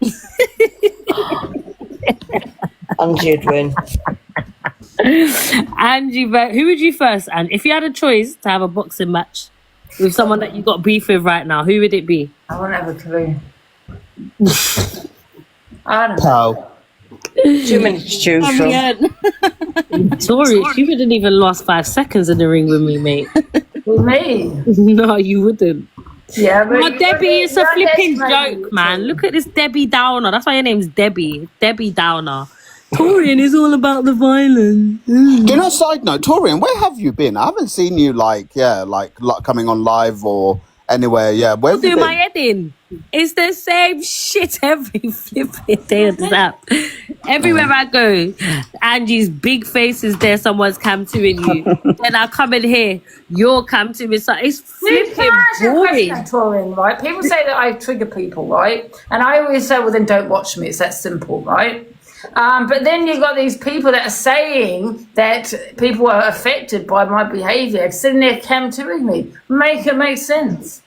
Angie would win. Angie, who would you first? And if you had a choice to have a boxing match with someone that you got beef with right now, who would it be? I wouldn't have a clue. I don't know. Too many to choose from. Tori, she wouldn't even last 5 seconds in the ring with me, mate. With me? No, you wouldn't. Yeah, but no, Debbie, it's a flipping joke, man. Look at this Debbie Downer. That's why your name's Debbie. Debbie Downer. Torian is all about the violence. Do you know, side note, Torian, where have you been? I haven't seen you like coming on live or Anyway, yeah, where's he do my been? head in. It's the same shit every flipping day on this app. Everywhere I go, Angie's big face is there. Someone's cam to you. Then I come in here, you're cam to me. So it's flipping boring. Torian, right? People say that I trigger people, right? And I always say, well, then don't watch me. It's that simple, right? But then you've got these people that are saying that people are affected by my behaviour, sitting there cam-toing me. Make it make sense.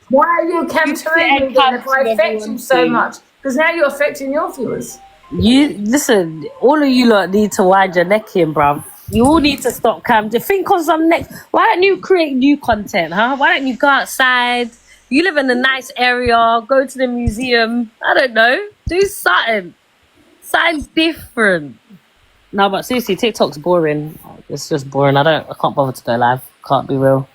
Why are you cam-toing me then if I affect you so much? Because now you're affecting your viewers. You listen, all of you lot need to wind your neck in, bruv. You all need to stop cam. Think of some next. Why don't you create new content, huh? Why don't you go outside? You live in a nice area, go to the museum. I don't know. Do something. Something different. No, but seriously, TikTok's boring. It's just boring. I can't bother to go live. Can't be real.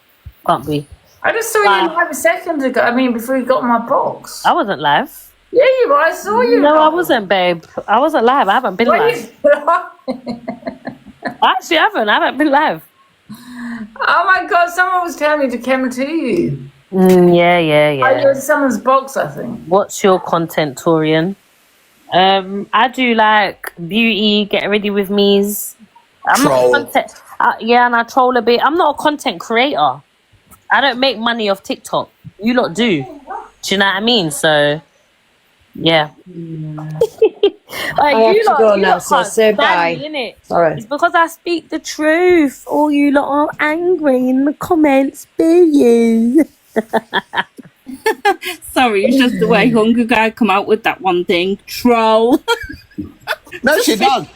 Can't be. I just saw you live a second ago. I mean, before you got my box. I wasn't live. Yeah, you were. I saw you. No, I wasn't, babe. I wasn't live. I haven't been live. I actually haven't. I haven't been live. Oh my God, someone was telling me to come to you. Yeah. I was someone's box, I think. What's your content, Torian? I do like beauty, get ready with me's. I'm Troll. not a content. Yeah, and I troll a bit. I'm not a content creator. I don't make money off TikTok. You lot do. Do you know what I mean? So, yeah. I have to go now, so say bye. Sorry. It's because I speak the truth. All you lot are angry in the comments. Boo you. Sorry, it's just the way Hunger Guy come out with that one thing. Troll. No, she does.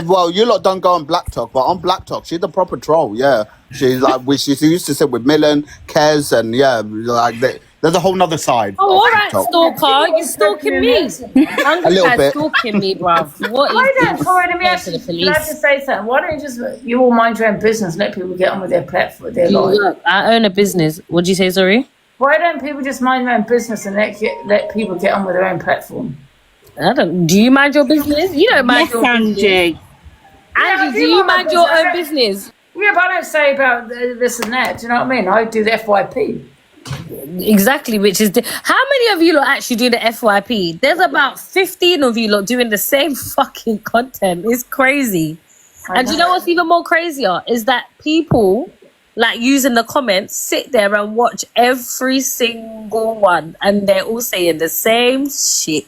Well, you lot don't go on Black Talk, but on Black Talk, she's the proper troll. Yeah, she's like she used to sit with Millen, Kez, and yeah, like there's a whole nother side. Oh, all right, stalker, you're stalking me. A little bit. Stalking me, bruv. What is Why don't, this? Corey, let me ask you, can I just say something? Why don't you all mind your own business and let people get on with their platform, their life? Look, I own a business. What'd you say, sorry? Why don't people just mind their own business and let people get on with their own platform? Do you mind your business? You don't mind your Angie. business. Angie, do you mind your own business? Yeah, but I don't say about this and that. Do you know what I mean? I do the FYP. Exactly, which is how many of you lot actually do the FYP? There's about 15 of you lot doing the same fucking content. It's crazy. And do you know what's even more crazier is that people like using the comments sit there and watch every single one, and they're all saying the same shit.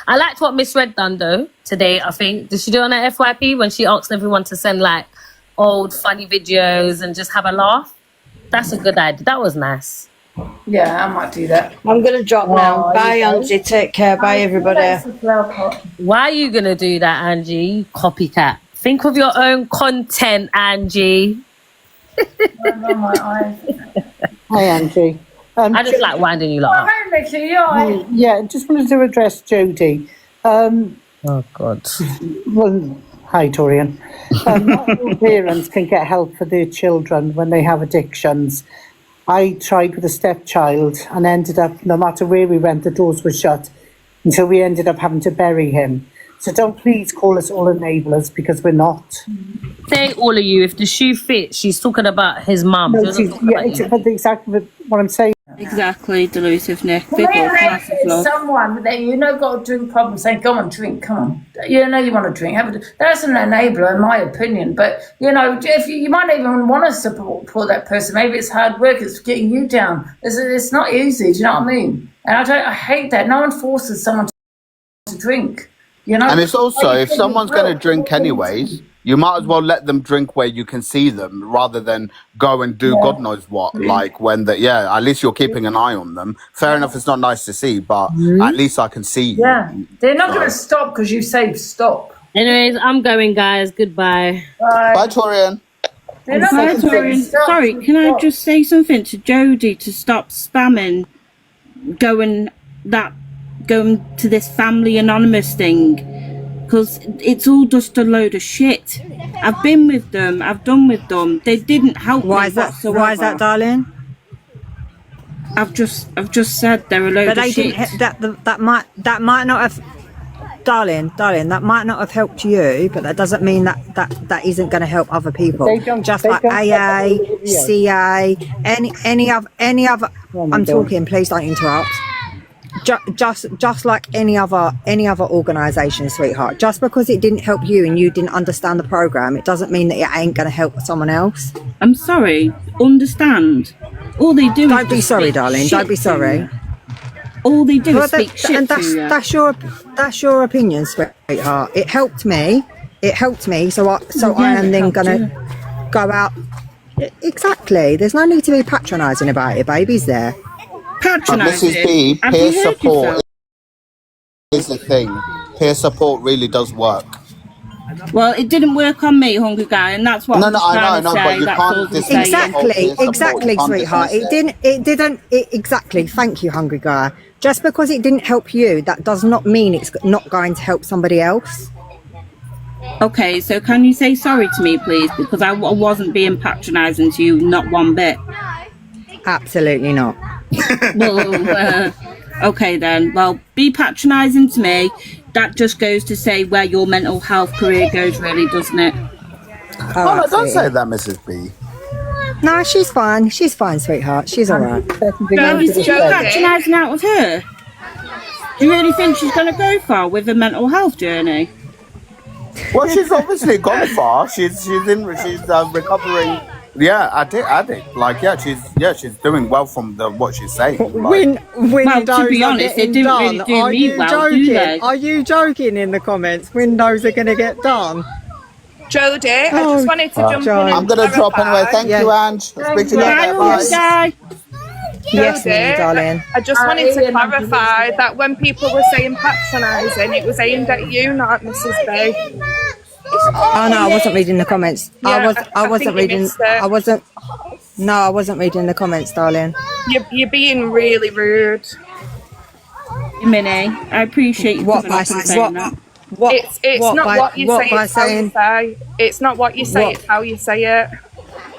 I liked what Miss Red done though today. I think did she do on her FYP when she asked everyone to send like old funny videos and just have a laugh? That's a good idea. That was nice. Yeah, I might do that. I'm going to drop now. Bye, Angie. Take care. Bye, everybody. Why are you going to do that, Angie? You copycat. Think of your own content, Angie. Hi, Angie. I just like winding you lot up. Hi, Nikki. You all right? Yeah, just wanted to address Jodie. Oh, God. Well, hi, Torian. Not all parents can get help for their children when they have addictions. I tried with a stepchild and ended up, no matter where we went, the doors were shut until we ended up having to bury him. So don't please call us all enablers, because we're not. Say all of you, if the shoe fits, she's talking about his mum. No, exactly what I'm saying. Exactly, delusive Nick. Someone that you know got a drink problem saying, "Go on, drink, come on." You know you want to drink. That's an enabler, in my opinion. But you know, if you might even want to support that person. Maybe it's hard work. It's getting you down. It's not easy. Do you know what I mean? And I hate that. No one forces someone to drink. You know? And it's also, if someone's going to drink anyways, you might as well let them drink where you can see them rather than go and do God knows what. Like when at least you're keeping an eye on them. Fair enough, it's not nice to see, but at least I can see you. Yeah, they're not going to stop because you say stop. Anyways, I'm going, guys. Goodbye. Bye, Torian. Bye, Torian. Sorry, can I just say something to Jodie to stop spamming going to this family anonymous thing, because it's all just a load of shit. I've been with them, I've done with them, they didn't help me whatsoever. Why is that, darling? I've just said they're a load of shit. That might not have. darling, that might not have helped you, but that doesn't mean that isn't going to help other people. Just like AA, CA, any other. I'm talking. Please don't interrupt. Just like any other organisation, sweetheart. Just because it didn't help you and you didn't understand the program, it doesn't mean that it ain't going to help someone else. I'm sorry. Understand. All they do. Don't be sorry, darling. Don't be sorry. All they do is speak shit and to you. That's your opinion, sweetheart. It helped me. So I am then gonna go out. Exactly. There's no need to be patronising about it, baby's there. Mrs. B, peer support is the thing. Peer support really does work. Well, it didn't work on me, hungry guy, and that's what I know, but you can't exactly, sweetheart. It didn't. Exactly. Thank you, hungry guy. Just because it didn't help you, that does not mean it's not going to help somebody else. Okay, so can you say sorry to me, please? Because I wasn't being patronising to you, not one bit. Absolutely not. Well, okay then. Well, be patronising to me. That just goes to say where your mental health career goes, really, doesn't it? Oh, no, don't say that, Mrs. B. No, she's fine. She's fine, sweetheart. She's all right. No, is she patronising out of her? Do you really think she's going to go far with a mental health journey? Well, she's obviously gone far. She's recovering. Yeah, addict. Like, she's doing well from what she's saying. Like. Windows to be honest, it didn't really do are me you well, joking? do they? Are you joking in the comments? Windows are going to get done. Jodie, I just wanted to jump in. I'm going to drop anyway. Thank you, Ange. Speak to you later. Bye. Yes, me, darling. I just wanted to clarify that when people were saying patronising, it was aimed at you, not at Mrs. B. Oh no, I wasn't reading the comments. Yeah, I wasn't reading. I wasn't reading the comments, darling. You're being really rude. Minnie, I appreciate you coming up and saying that. It's not what you say, it's how you say. It's not what you say, it's how you say it.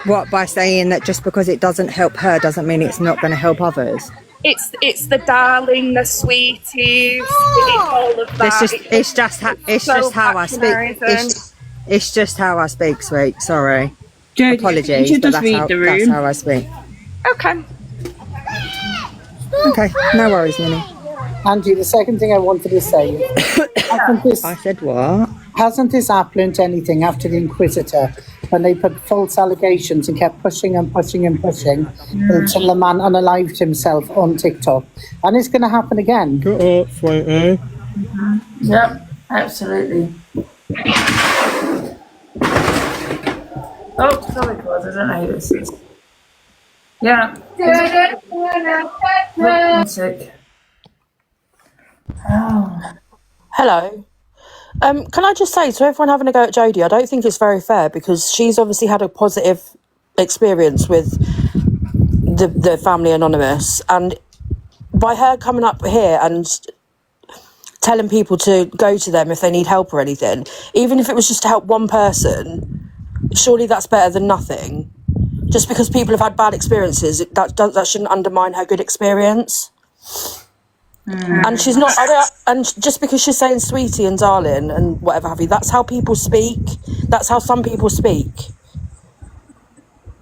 What, by saying that just because it doesn't help her doesn't mean it's not going to help others? It's the darling, the sweeties, all of that. It's just how I speak. It's just how I speak, sweet. Sorry. Jodie, apologies, but that's how I speak. Okay. Okay, no worries, Minnie. Angie, the second thing I wanted to say is, I said what? Hasn't this app learnt anything after the Inquisitor, when they put false allegations and kept pushing until the man unalived himself on TikTok? And it's going to happen again. Yep, absolutely. Oh, sorry, guys, I don't know who this is. Yeah. One sec. Oh. Hello. Can I just say to everyone having a go at Jodie, I don't think it's very fair because she's obviously had a positive experience with the Family Anonymous, and by her coming up here and telling people to go to them if they need help or anything, even if it was just to help one person, surely that's better than nothing. Just because people have had bad experiences, that shouldn't undermine her good experience. And she's not, and just because she's saying sweetie and darling and whatever have you, that's how people speak. That's how some people speak.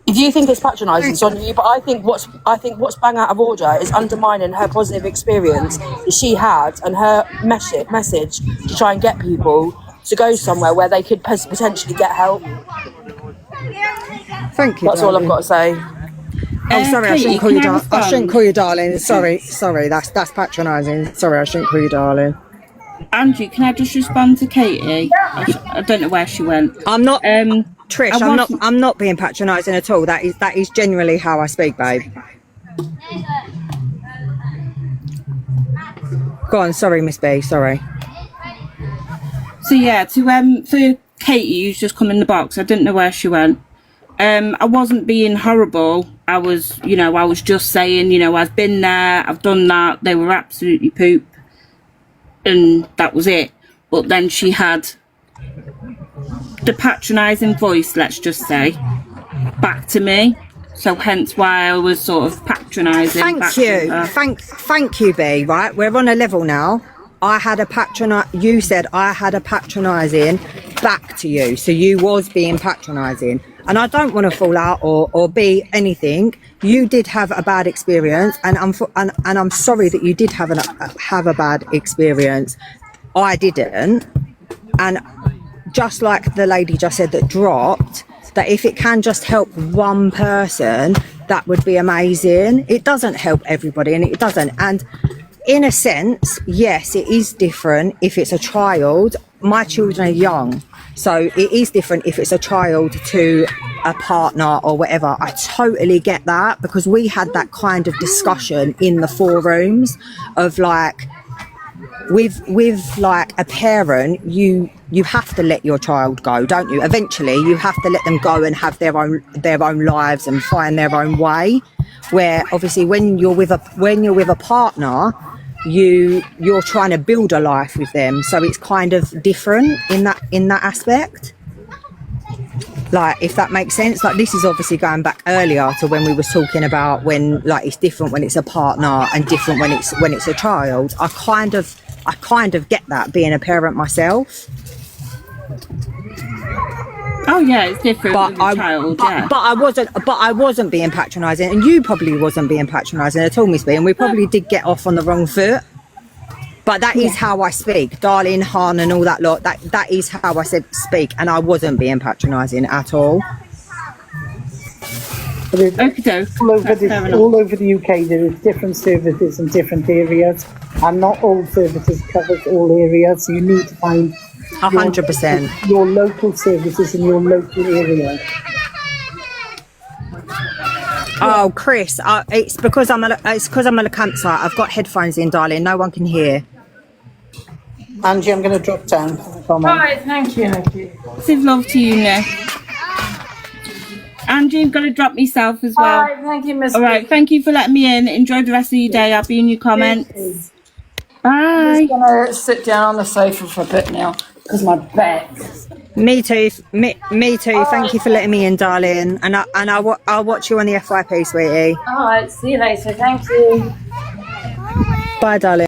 If you think it's patronising, it's on you. But I think what's bang out of order is undermining her positive experience that she had and her message to try and get people to go somewhere where they could potentially get help. Thank you. That's all I've got to say. Oh, sorry, I shouldn't call you darling. I shouldn't call you darling. Sorry, that's patronising. Sorry, I shouldn't call you darling. Andrew, can I just respond to Katie? I don't know where she went. I'm not, Trish. I'm not being patronising at all. That is genuinely how I speak, babe. Go on. Sorry, Miss B. Sorry. So yeah, for Katie, who's just come in the box. I didn't know where she went. I wasn't being horrible. I was just saying, I've been there, I've done that. They were absolutely poop. And that was it. But then she had the patronising voice, let's just say, back to me. So hence why I was sort of patronising. Thank you, B. Right, we're on a level now. I had a you said I had a patronising back to you, so you was being patronising, and I don't want to fall out or be anything. You did have a bad experience, and I'm sorry that you did have a bad experience. I didn't, and just like the lady just said that dropped, that if it can just help one person, that would be amazing. It doesn't help everybody, and it doesn't. And in a sense, yes, it is different if it's a child. My children are young, so it is different if it's a child to a partner or whatever. I totally get that, because we had that kind of discussion in the forums of like, with like a parent, you have to let your child go, don't you? Eventually you have to let them go and have their own lives and find their own way, where obviously when you're with a partner, you're trying to build a life with them, so it's kind of different in that aspect, like, if that makes sense. Like, this is obviously going back earlier to when we was talking about when, like, it's different when it's a partner and different when it's a child. I kind of get that, being a parent myself. Oh yeah, it's different with a child. But I wasn't being patronising, and you probably wasn't being patronising at all, Miss B, and we probably did get off on the wrong foot. But that is how I speak, darling, Han, and all that lot. That is how I speak, and I wasn't being patronising at all. All over the UK, there is different services in different areas, and not all services covers all areas. So you need to find 100% your local services in your local area. Oh, Chris, it's because I'm at a campsite. I've got headphones in, darling. No one can hear. Angie, I'm going to drop down. All right, thank you. Massive love to you, Nick. Angie, I'm going to drop myself as well. All right, thank you, Miss. All right, thank you for letting me in. Enjoy the rest of your day. I'll be in your comments. Bye. I'm just going to sit down on the sofa for a bit now because my back. Me too. Me too. Thank you for letting me in, darling. And I'll watch you on the FYP, sweetie. All right, see you later. Thank you. Bye, darling.